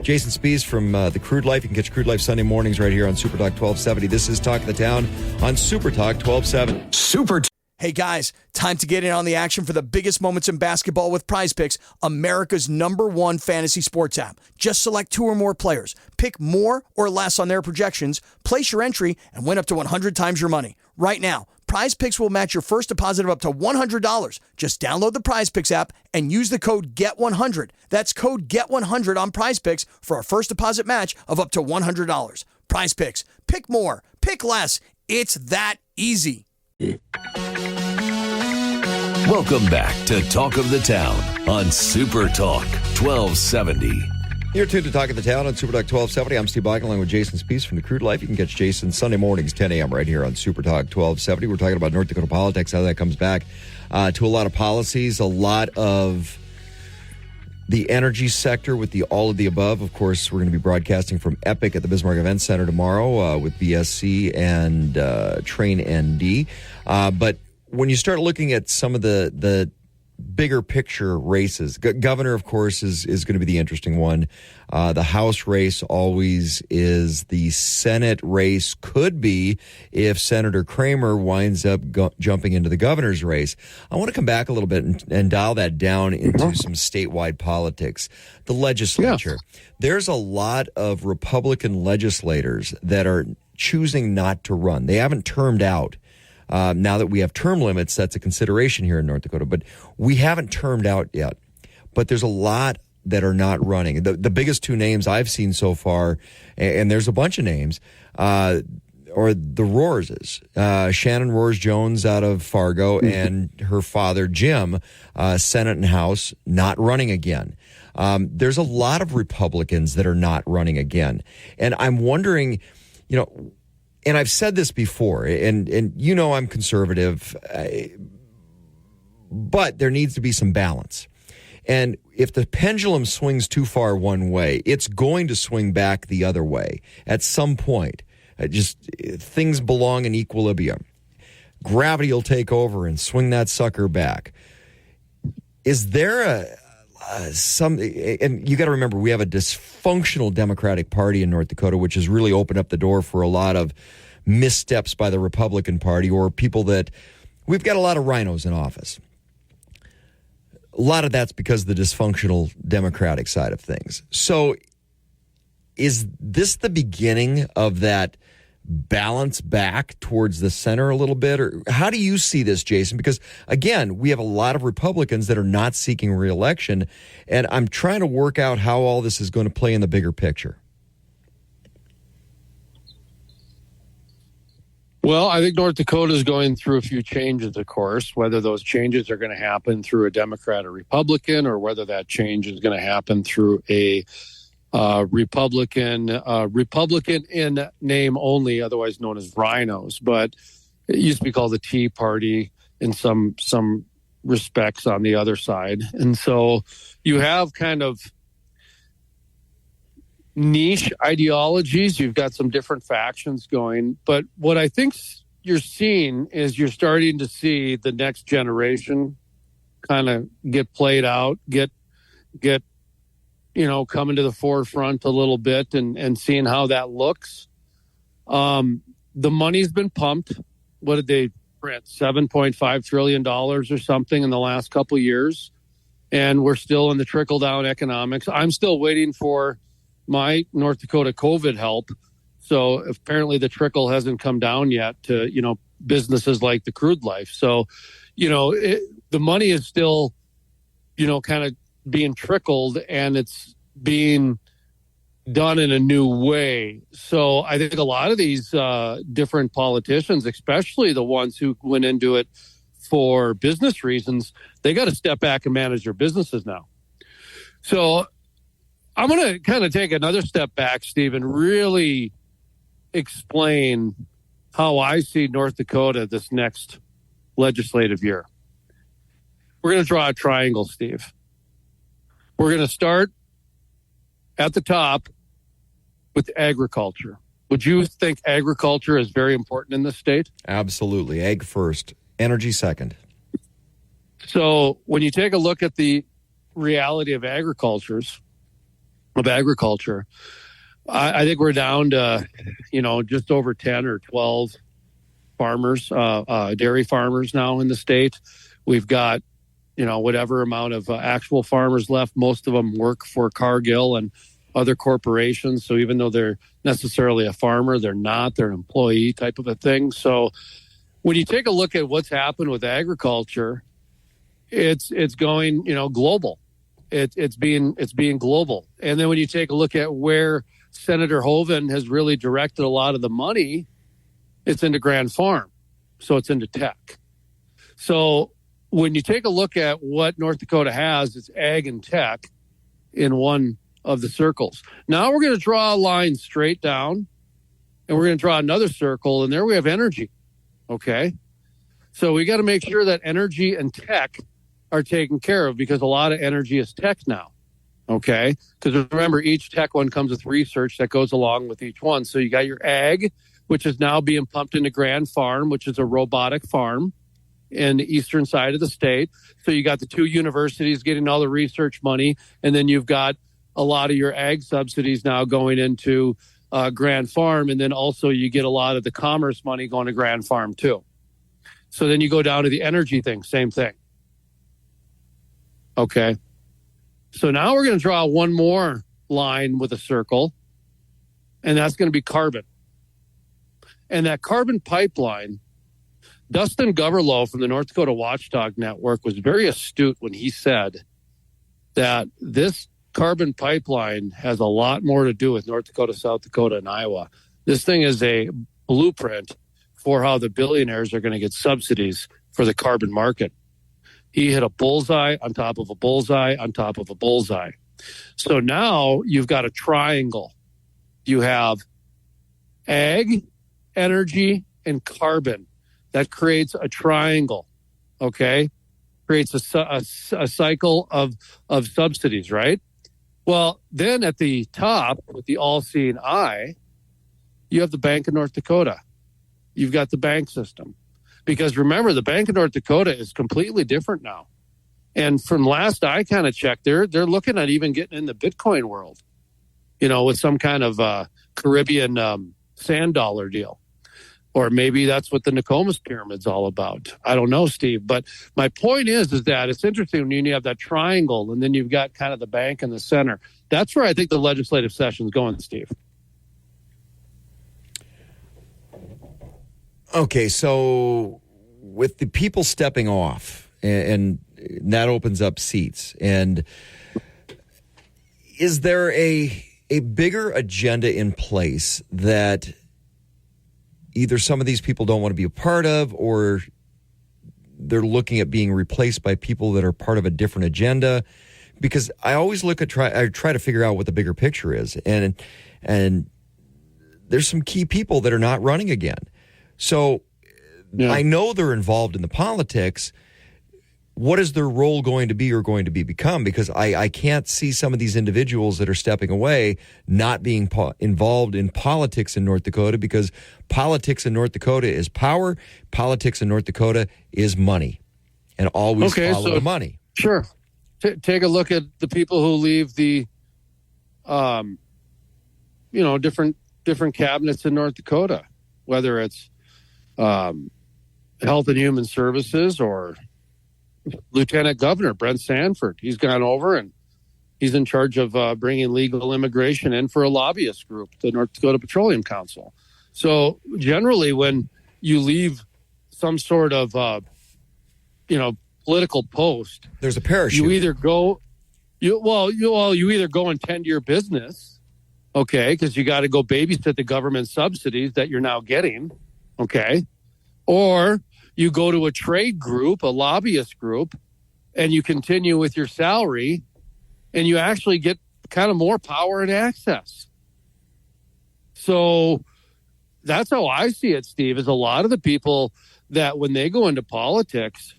E: Jason Spees from the Crude Life. You can catch Crude Life Sunday mornings right here on Super Talk 1270. This is Talk of the Town on Super Talk 1270.
A: Hey guys, time to get in on the action for the biggest moments in basketball with Prize Picks, America's #1 fantasy sports app. Just select 2 or more players, pick more or less on their projections, place your entry, and win up to 100 times your money. Right now, Prize Picks will match your first deposit of up to $100. Just download the Prize Picks app and use the code GET100. That's code GET100 on Prize Picks for a first deposit match of up to $100. Prize Picks. Pick more. Pick less. It's that easy.
B: Welcome back to Talk of the Town on Super Talk 1270.
E: You're tuned to Talk of the Town on Super Talk 1270. I'm Steve Bach along with Jason Spees from the Crude Life. You can catch Jason Sunday mornings, 10 a.m. right here on Super Talk 1270. We're talking about North Dakota politics, how that comes back to a lot of policies, a lot of the energy sector with the all of the above. Of course, we're going to be broadcasting from Epic at the Bismarck Event Center tomorrow with BSC and Train ND. But when you start looking at some of the bigger picture races, governor, of course, is going to be the interesting one. The House race always is. The Senate race could be if Senator Kramer winds up jumping into the governor's race. I want to come back a little bit and dial that down into some statewide politics. The legislature. Yeah. There's a lot of Republican legislators that are choosing not to run. They haven't termed out. Now that we have term limits, that's a consideration here in North Dakota, but we haven't termed out yet. But there's a lot that are not running. The biggest 2 names I've seen so far, and there's a bunch of names, are the Roarses. Shannon Roars-Jones out of Fargo and her father, Jim, Senate and House, not running again. There's a lot of Republicans that are not running again. And I'm wondering, and I've said this before, and I'm conservative, but there needs to be some balance. And if the pendulum swings too far one way, it's going to swing back the other way at some point. Things belong in equilibrium. Gravity will take over and swing that sucker back. Is there and you got to remember, we have a dysfunctional Democratic Party in North Dakota, which has really opened up the door for a lot of missteps by the Republican Party or people that we've got a lot of rhinos in office. A lot of that's because of the dysfunctional Democratic side of things. So is this the beginning of that balance back towards the center a little bit? Or how do you see this, Jason? Because, again, we have a lot of Republicans that are not seeking re-election, and I'm trying to work out how all this is going to play in the bigger picture.
H: Well, I think North Dakota is going through a few changes, of course, whether those changes are going to happen through a Democrat or Republican, or whether that change is going to happen through a Republican in name only, otherwise known as rhinos, but it used to be called the Tea Party in some respects on the other side. And so you have kind of niche ideologies. You've got some different factions going, but what I think you're seeing is you're starting to see the next generation kind of get played out, get coming to the forefront a little bit and seeing how that looks. The money's been pumped. What did they print? $7.5 trillion or something in the last couple of years. And we're still in the trickle down economics. I'm still waiting for my North Dakota COVID help. So apparently the trickle hasn't come down yet to, businesses like the crude life. So, the money is still, kind of being trickled, and it's being done in a new way. So I think a lot of these different politicians, especially the ones who went into it for business reasons, they got to step back and manage their businesses now. So I'm going to kind of take another step back, Steve, and really explain how I see North Dakota this next legislative year. We're going to draw a triangle, Steve. We're going to start at the top with agriculture. Would you think agriculture is very important in this state?
E: Absolutely. Ag first, energy second.
H: So when you take a look at the reality of agriculture, I think we're down to, just over 10 or 12 farmers, dairy farmers now in the state. We've got, whatever amount of actual farmers left. Most of them work for Cargill and other corporations. So even though they're necessarily a farmer, they're not. They're an employee type of a thing. So when you take a look at what's happened with agriculture, it's going, global. It's being global. And then when you take a look at where Senator Hoeven has really directed a lot of the money, it's into Grand Farm. So it's into tech. So when you take a look at what North Dakota has, it's ag and tech in one of the circles. Now we're going to draw a line straight down, and we're going to draw another circle, and there we have energy. Okay? So we got to make sure that energy and tech are taken care of, because a lot of energy is tech now. Okay? Because remember, each tech one comes with research that goes along with each one. So you got your ag, which is now being pumped into Grand Farm, which is a robotic farm in the eastern side of the state. So you got the two universities getting all the research money, and then you've got a lot of your ag subsidies now going into Grand Farm, and then also you get a lot of the commerce money going to Grand Farm too. So then you go down to the energy thing, same thing. Okay. So now we're going to draw one more line with a circle, and that's going to be carbon. And that carbon pipeline, Dustin Goverlow from the North Dakota Watchdog Network was very astute when he said that this carbon pipeline has a lot more to do with North Dakota, South Dakota, and Iowa. This thing is a blueprint for how the billionaires are going to get subsidies for the carbon market. He hit a bullseye on top of a bullseye on top of a bullseye. So now you've got a triangle. You have ag, energy, and carbon. That creates a triangle, okay? Creates a cycle of subsidies, right? Well, then at the top, with the all-seeing eye, you have the Bank of North Dakota. You've got the bank system. Because remember, the Bank of North Dakota is completely different now. And from last I kind of checked, they're looking at even getting in the Bitcoin world, with some kind of Caribbean sand dollar deal. Or maybe that's what the Nokomis Pyramid's all about. I don't know, Steve. But my point is that it's interesting when you have that triangle and then you've got kind of the bank in the center. That's where I think the legislative session's going, Steve.
E: Okay, so with the people stepping off, and that opens up seats, and is there a bigger agenda in place that either some of these people don't want to be a part of, or they're looking at being replaced by people that are part of a different agenda? Because I always I try to figure out what the bigger picture is, and there's some key people that are not running again. So yeah. I know they're involved in the politics. What is their role going to be or going to become? Because I can't see some of these individuals that are stepping away not being involved in politics in North Dakota, because politics in North Dakota is power. Politics in North Dakota is money, and always follow the money.
H: Sure. Take a look at the people who leave the, different cabinets in North Dakota, whether it's Health and Human Services or Lieutenant Governor Brent Sanford. He's gone over and he's in charge of bringing legal immigration in for a lobbyist group, the North Dakota Petroleum Council. So generally, when you leave some sort of, political post,
E: there's a parachute.
H: You either go, you either go and tend to your business, okay, because you got to go babysit the government subsidies that you're now getting, okay, or you go to a trade group, a lobbyist group, and you continue with your salary, and you actually get kind of more power and access. So that's how I see it, Steve, is a lot of the people that when they go into politics,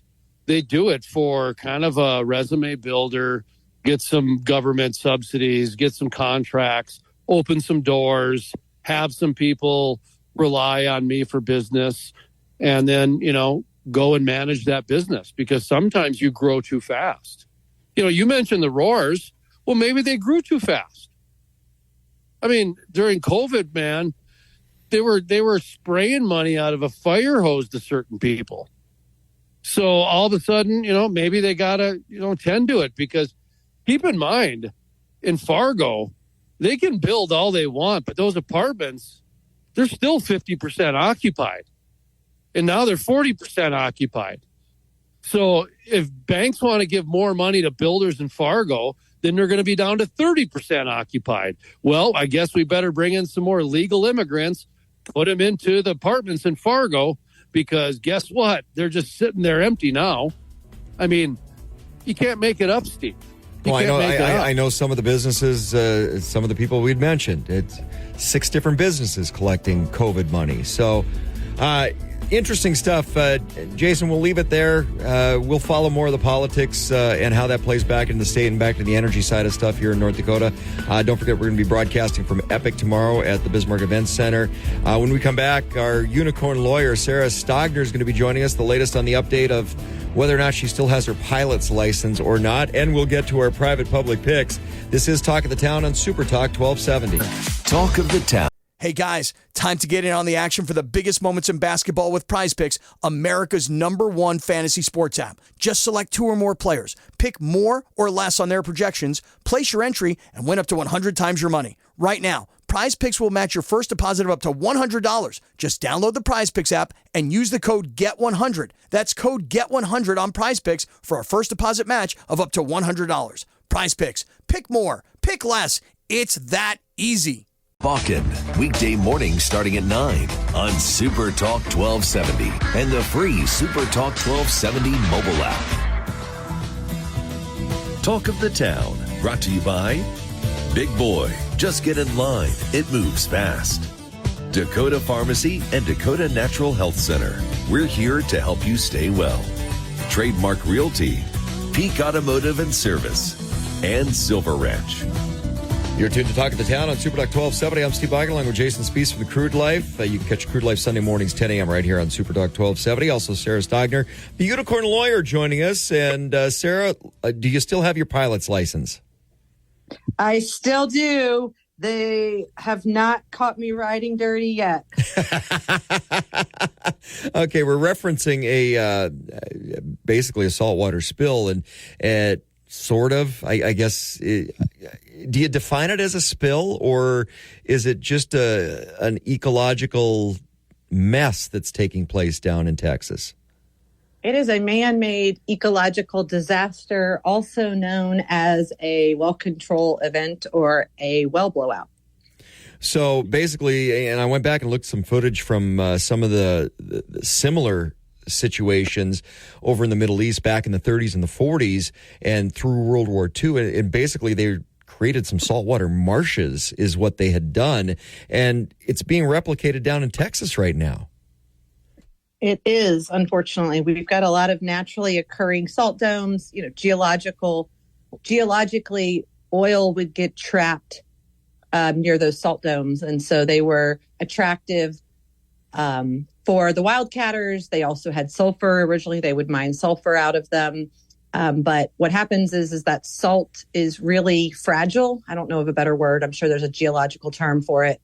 H: they do it for kind of a resume builder, get some government subsidies, get some contracts, open some doors, have some people rely on me for business, and then, go and manage that business, because sometimes you grow too fast. You mentioned the Roars. Well, maybe they grew too fast. I mean, during COVID, man, they were spraying money out of a fire hose to certain people. So all of a sudden, maybe they got to, tend to it, because keep in mind, in Fargo, they can build all they want, but those apartments, they're still 50% occupied. And now they're 40% occupied. So if banks want to give more money to builders in Fargo, then they're going to be down to 30% occupied. Well, I guess we better bring in some more legal immigrants, put them into the apartments in Fargo, because guess what? They're just sitting there empty now. I mean, you can't make it up, Steve.
E: Well, I know some of the businesses, some of the people we'd mentioned. It's 6 different businesses collecting COVID money. So, interesting stuff. Jason, we'll leave it there. We'll follow more of the politics and how that plays back in the state and back to the energy side of stuff here in North Dakota. Don't forget, we're going to be broadcasting from Epic tomorrow at the Bismarck Events Center. When we come back, our unicorn lawyer, Sarah Stogner, is going to be joining us, the latest on the update of whether or not she still has her pilot's license or not. And we'll get to our private-public picks. This is Talk of the Town on Super Talk 1270.
B: Talk of the Town.
A: Hey guys, time to get in on the action for the biggest moments in basketball with Prize Picks, America's #1 fantasy sports app. Just select 2 or more players, pick more or less on their projections, place your entry, and win up to 100 times your money. Right now, Prize Picks will match your first deposit of up to $100. Just download the Prize Picks app and use the code GET100. That's code GET100 on Prize Picks for a first deposit match of up to $100. Prize Picks. Pick more. Pick less. It's that easy.
B: Bakken, weekday mornings starting at 9 on Super Talk 1270 and the free Super Talk 1270 mobile app. Talk of the Town, brought to you by Big Boy, just get in line, it moves fast. Dakota Pharmacy and Dakota Natural Health Center, we're here to help you stay well. Trademark Realty, Peak Automotive and Service, and Silver Ranch.
E: You're tuned to Talk of the Town on Super Talk 1270. I'm Steve Bakken, along with Jason Spees from the Crude Life. You can catch Crude Life Sunday mornings, 10 a.m. right here on Super Talk 1270. Also, Sarah Stogner, the unicorn lawyer, joining us. And Sarah, do you still have your pilot's license?
I: I still do. They have not caught me riding dirty yet.
E: Okay, we're referencing basically a saltwater spill, and sort of, I guess. Do you define it as a spill, or is it just an ecological mess that's taking place down in Texas?
I: It is a man-made ecological disaster, also known as a well control event or a well blowout.
E: So basically, and I went back and looked some footage from some of the similar situations over in the Middle East back in the 30s and the 40s and through World War II. And basically, they created some saltwater marshes is what they had done. And it's being replicated down in Texas right now.
I: It is, unfortunately. We've got a lot of naturally occurring salt domes. Geologically, oil would get trapped near those salt domes. And so they were attractive for the wildcatters. They also had sulfur. Originally, they would mine sulfur out of them. But what happens is that salt is really fragile. I don't know of a better word. I'm sure there's a geological term for it.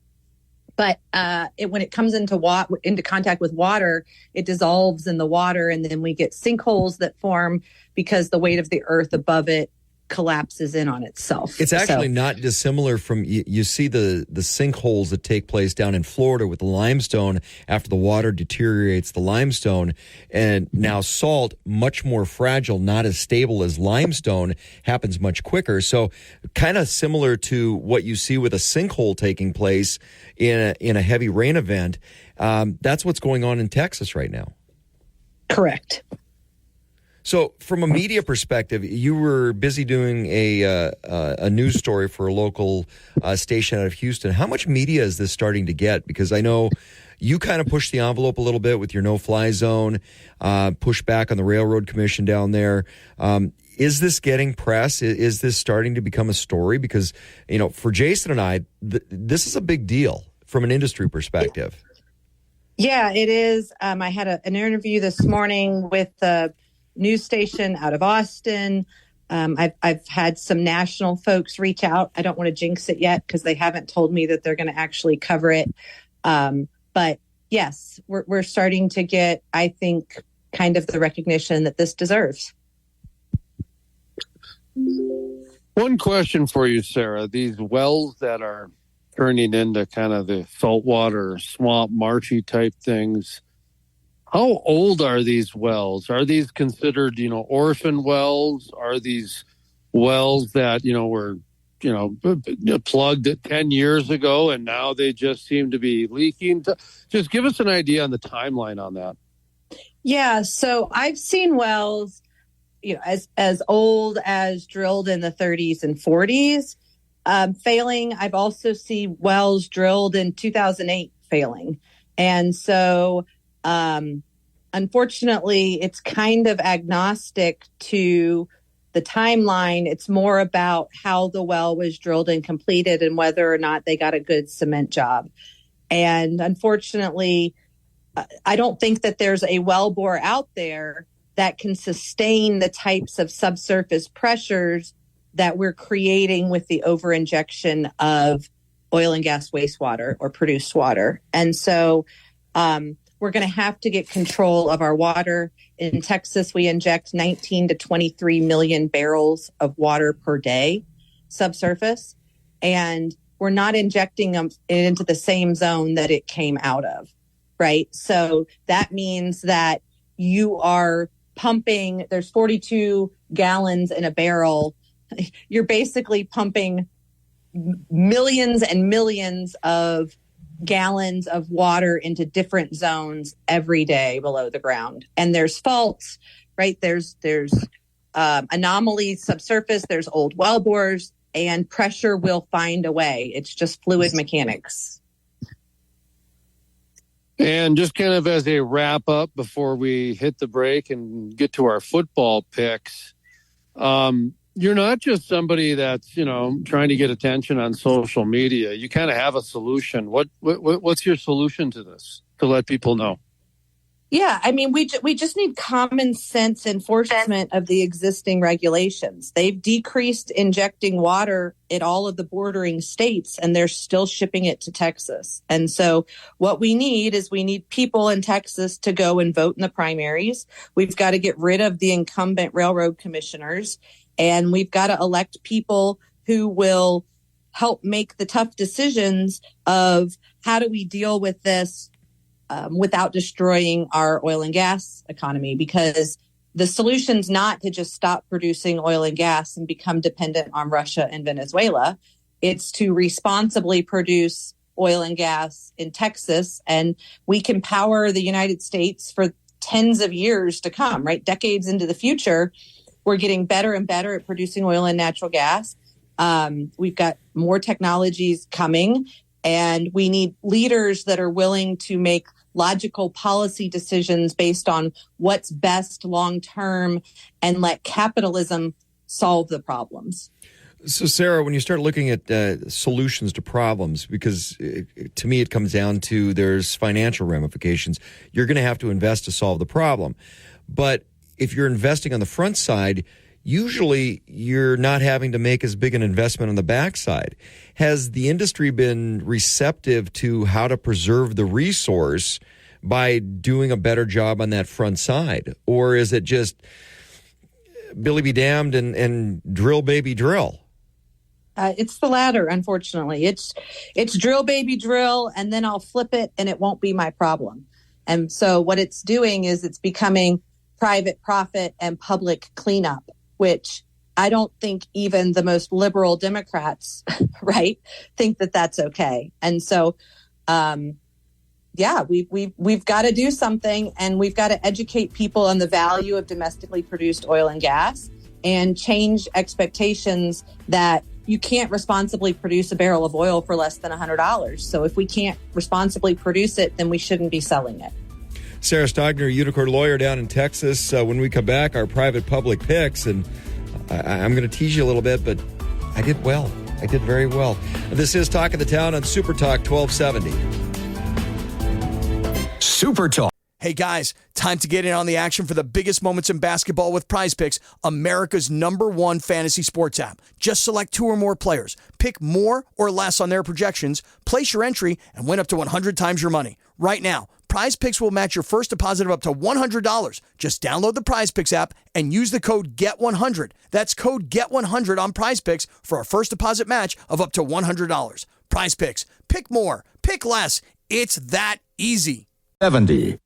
I: But when it comes into contact with water, it dissolves in the water, and then we get sinkholes that form because the weight of the earth above it collapses in on itself.
E: It's actually not dissimilar from, you see the sinkholes that take place down in Florida with the limestone after the water deteriorates the limestone. And now salt, much more fragile, not as stable as limestone, happens much quicker. So kind of similar to what you see with a sinkhole taking place in a heavy rain event. That's what's going on in Texas right now.
I: Correct.
E: So, from a media perspective, you were busy doing a news story for a local station out of Houston. How much media is this starting to get? Because I know you kind of pushed the envelope a little bit with your no-fly zone, push back on the Railroad Commission down there. Is this getting press? Is this starting to become a story? Because, for Jason and I, this is a big deal from an industry perspective.
I: Yeah, it is. I had an interview this morning with the news station out of Austin. I've had some national folks reach out. I don't want to jinx it yet because they haven't told me that they're going to actually cover it. But yes, we're starting to get, I think, kind of the recognition that this deserves.
H: One question for you, Sarah. These wells that are turning into kind of the saltwater, swamp, marshy type things, how old are these wells? Are these considered, orphan wells? Are these wells that, were, plugged 10 years ago and now they just seem to be leaking? Just give us an idea on the timeline on that.
I: Yeah, so I've seen wells, as old as drilled in the 30s and 40s failing. I've also seen wells drilled in 2008 failing. And so unfortunately, it's kind of agnostic to the timeline. It's more about how the well was drilled and completed and whether or not they got a good cement job. And unfortunately, I don't think that there's a well bore out there that can sustain the types of subsurface pressures that we're creating with the overinjection of oil and gas wastewater or produced water. And so we're going to have to get control of our water. In Texas, we inject 19 to 23 million barrels of water per day subsurface, and we're not injecting them into the same zone that it came out of, right? So that means that you are pumping, there's 42 gallons in a barrel. You're basically pumping millions and millions of gallons of water into different zones every day below the ground. And there's faults, right? There's anomalies subsurface, there's old well bores, and pressure will find a way. It's just fluid mechanics.
H: And just kind of as a wrap up before we hit the break and get to our football picks, you're not just somebody that's, trying to get attention on social media. You kind of have a solution. What's your solution to this, to let people know?
I: Yeah, I mean, we just need common sense enforcement of the existing regulations. They've decreased injecting water in all of the bordering states, and they're still shipping it to Texas. And so what we need people in Texas to go and vote in the primaries. We've got to get rid of the incumbent railroad commissioners, and we've got to elect people who will help make the tough decisions of how do we deal with this without destroying our oil and gas economy, because the solution's not to just stop producing oil and gas and become dependent on Russia and Venezuela. It's to responsibly produce oil and gas in Texas, and we can power the United States for tens of years to come, right? Decades into the future, we're getting better and better at producing oil and natural gas. We've got more technologies coming, and we need leaders that are willing to make logical policy decisions based on what's best long term and let capitalism solve the problems.
E: So, Sarah, when you start looking at solutions to problems, because to me it comes down to there's financial ramifications, you're going to have to invest to solve the problem. But if you're investing on the front side, usually you're not having to make as big an investment on the backside. Has the industry been receptive to how to preserve the resource by doing a better job on that front side? Or is it just Billy be damned and drill baby drill?
I: It's the latter, unfortunately. It's drill baby drill, and then I'll flip it and it won't be my problem. And so what it's doing is it's becoming private profit and public cleanup, which I don't think even the most liberal Democrats, right, think that that's okay. And so, we've got to do something, and we've got to educate people on the value of domestically produced oil and gas and change expectations that you can't responsibly produce a barrel of oil for less than $100. So if we can't responsibly produce it, then we shouldn't be selling it.
E: Sarah Stogner, Unicorn lawyer down in Texas. When we come back, our private public picks, and I'm going to tease you a little bit, but I did well. I did very well. This is Talk of the Town on Super Talk 1270.
D: Super Talk.
A: Hey guys, time to get in on the action for the biggest moments in basketball with Prize Picks, America's #1 fantasy sports app. Just select 2 or more players, pick more or less on their projections, place your entry, and win up to 100 times your money. Right now, Prize Picks will match your first deposit of up to $100. Just download the Prize Picks app and use the code GET100. That's code GET100 on Prize Picks for a first deposit match of up to $100. Prize Picks. Pick more. Pick less. It's that easy.
D: 70.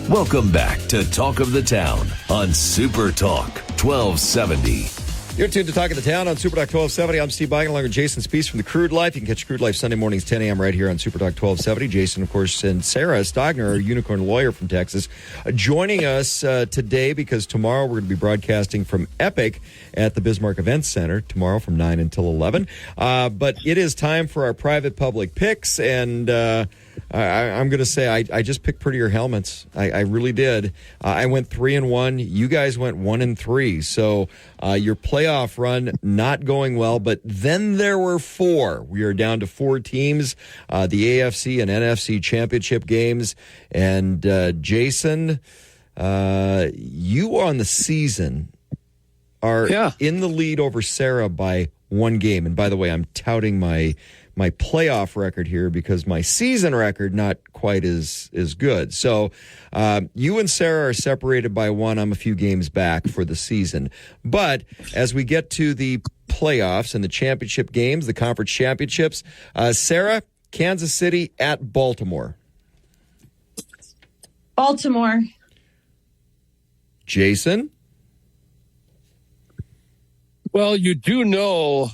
B: Welcome back to Talk of the Town on Super Talk 1270.
E: You're tuned to Talk of the Town on Super Talk 1270. I'm Steve Buyken along with Jason Spees from the Crude Life. You can catch Crude Life Sunday mornings 10 a.m. right here on Super Talk 1270. Jason, of course, and Sarah Stogner, our Unicorn lawyer from Texas, joining us today because tomorrow we're going to be broadcasting from Epic at the Bismarck Events Center tomorrow from 9 until 11. But it is time for our private public picks, and I'm going to say I just picked prettier helmets. I really did. I went 3-1. You guys went 1-3. So your playoff run not going well, but then there were 4. We are down to 4 teams, the AFC and NFC championship games. And Jason, you on the season are in the lead over Sarah by 1 game. And by the way, I'm touting my playoff record here because my season record not quite is good. So you and Sarah are separated by 1. I'm a few games back for the season. But as we get to the playoffs and the championship games, the conference championships, Sarah, Kansas City at Baltimore.
I: Baltimore.
E: Jason?
H: Well, you do know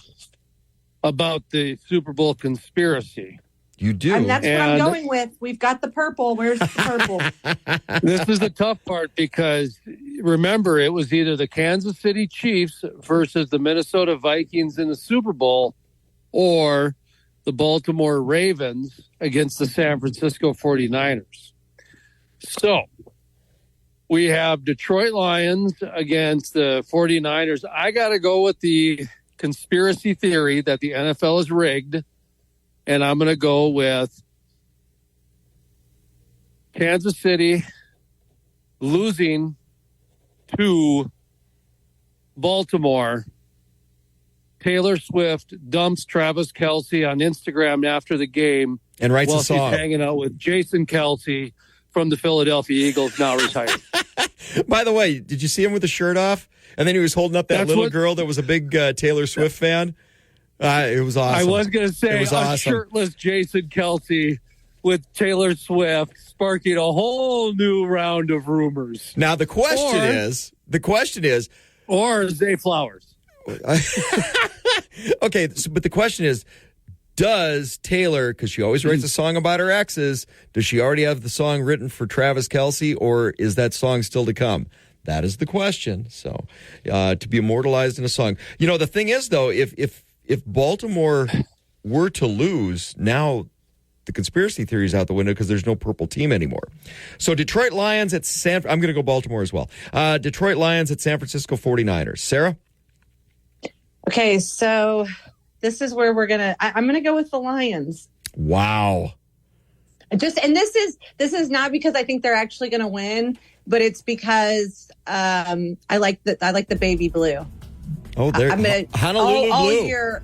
H: about the Super Bowl conspiracy.
E: You do.
I: And that's what I'm going with. We've got the purple. Where's the purple?
H: This is the tough part because, remember, it was either the Kansas City Chiefs versus the Minnesota Vikings in the Super Bowl or the Baltimore Ravens against the San Francisco 49ers. So we have Detroit Lions against the 49ers. I got to go with the conspiracy theory that the NFL is rigged, and I'm going to go with Kansas City losing to Baltimore. Taylor Swift dumps Travis Kelce on Instagram after the game
E: And writes
H: while
E: a song.
H: she's hanging out with Jason Kelce from the Philadelphia Eagles, now retired.
E: By the way, did you see him with the shirt off? And then he was holding up that little girl that was a big Taylor Swift fan. It was awesome.
H: I was going to say a shirtless Jason Kelce with Taylor Swift sparking a whole new round of rumors.
E: Now the question is,
H: or Zay Flowers.
E: Okay, but the question is, does Taylor, because she always writes a song about her exes, does she already have the song written for Travis Kelce, or is that song still to come? That is the question. So, to be immortalized in a song. You know, the thing is, though, if Baltimore were to lose, now the conspiracy theory is out the window because there's no purple team anymore. So Detroit Lions at I'm going to go Baltimore as well. Detroit Lions at San Francisco 49ers. Sarah?
I: Okay, so this is where I'm going to go with the Lions.
E: Wow.
I: And this is not because I think they're actually going to win, but it's because I like the baby blue.
E: Oh, there. Honolulu Blue.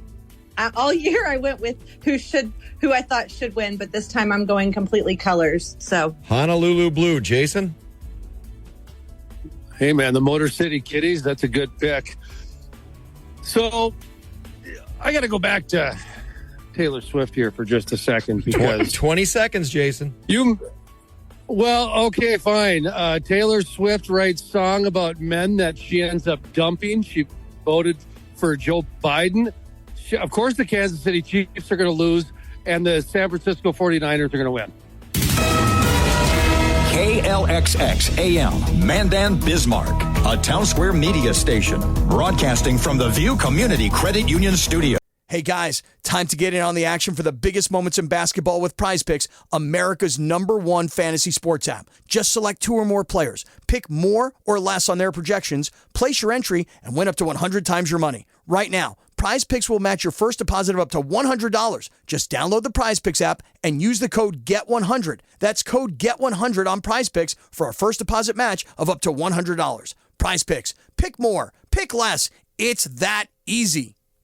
I: All year I went with who I thought should win, but this time I'm going completely colors. So
E: Honolulu Blue. Jason?
H: Hey, man, the Motor City Kitties, that's a good pick. So I got to go back to Taylor Swift here for just a second because
E: 20 seconds, Jason.
H: Okay, fine. Taylor Swift writes song about men that she ends up dumping. She voted for Joe Biden. Of course, the Kansas City Chiefs are going to lose, and the San Francisco 49ers are going to win.
D: KLXX AM, Mandan, Bismarck, a Town Square media station, broadcasting from the View Community Credit Union Studio.
A: Hey guys, time to get in on the action for the biggest moments in basketball with Prize Picks, America's #1 fantasy sports app. Just select 2 or more players, pick more or less on their projections, place your entry, and win up to 100 times your money. Right now, Prize Picks will match your first deposit of up to $100. Just download the Prize Picks app and use the code GET100. That's code GET100 on Prize Picks for a first deposit match of up to $100. Prize Picks. Pick more. Pick less. It's that easy.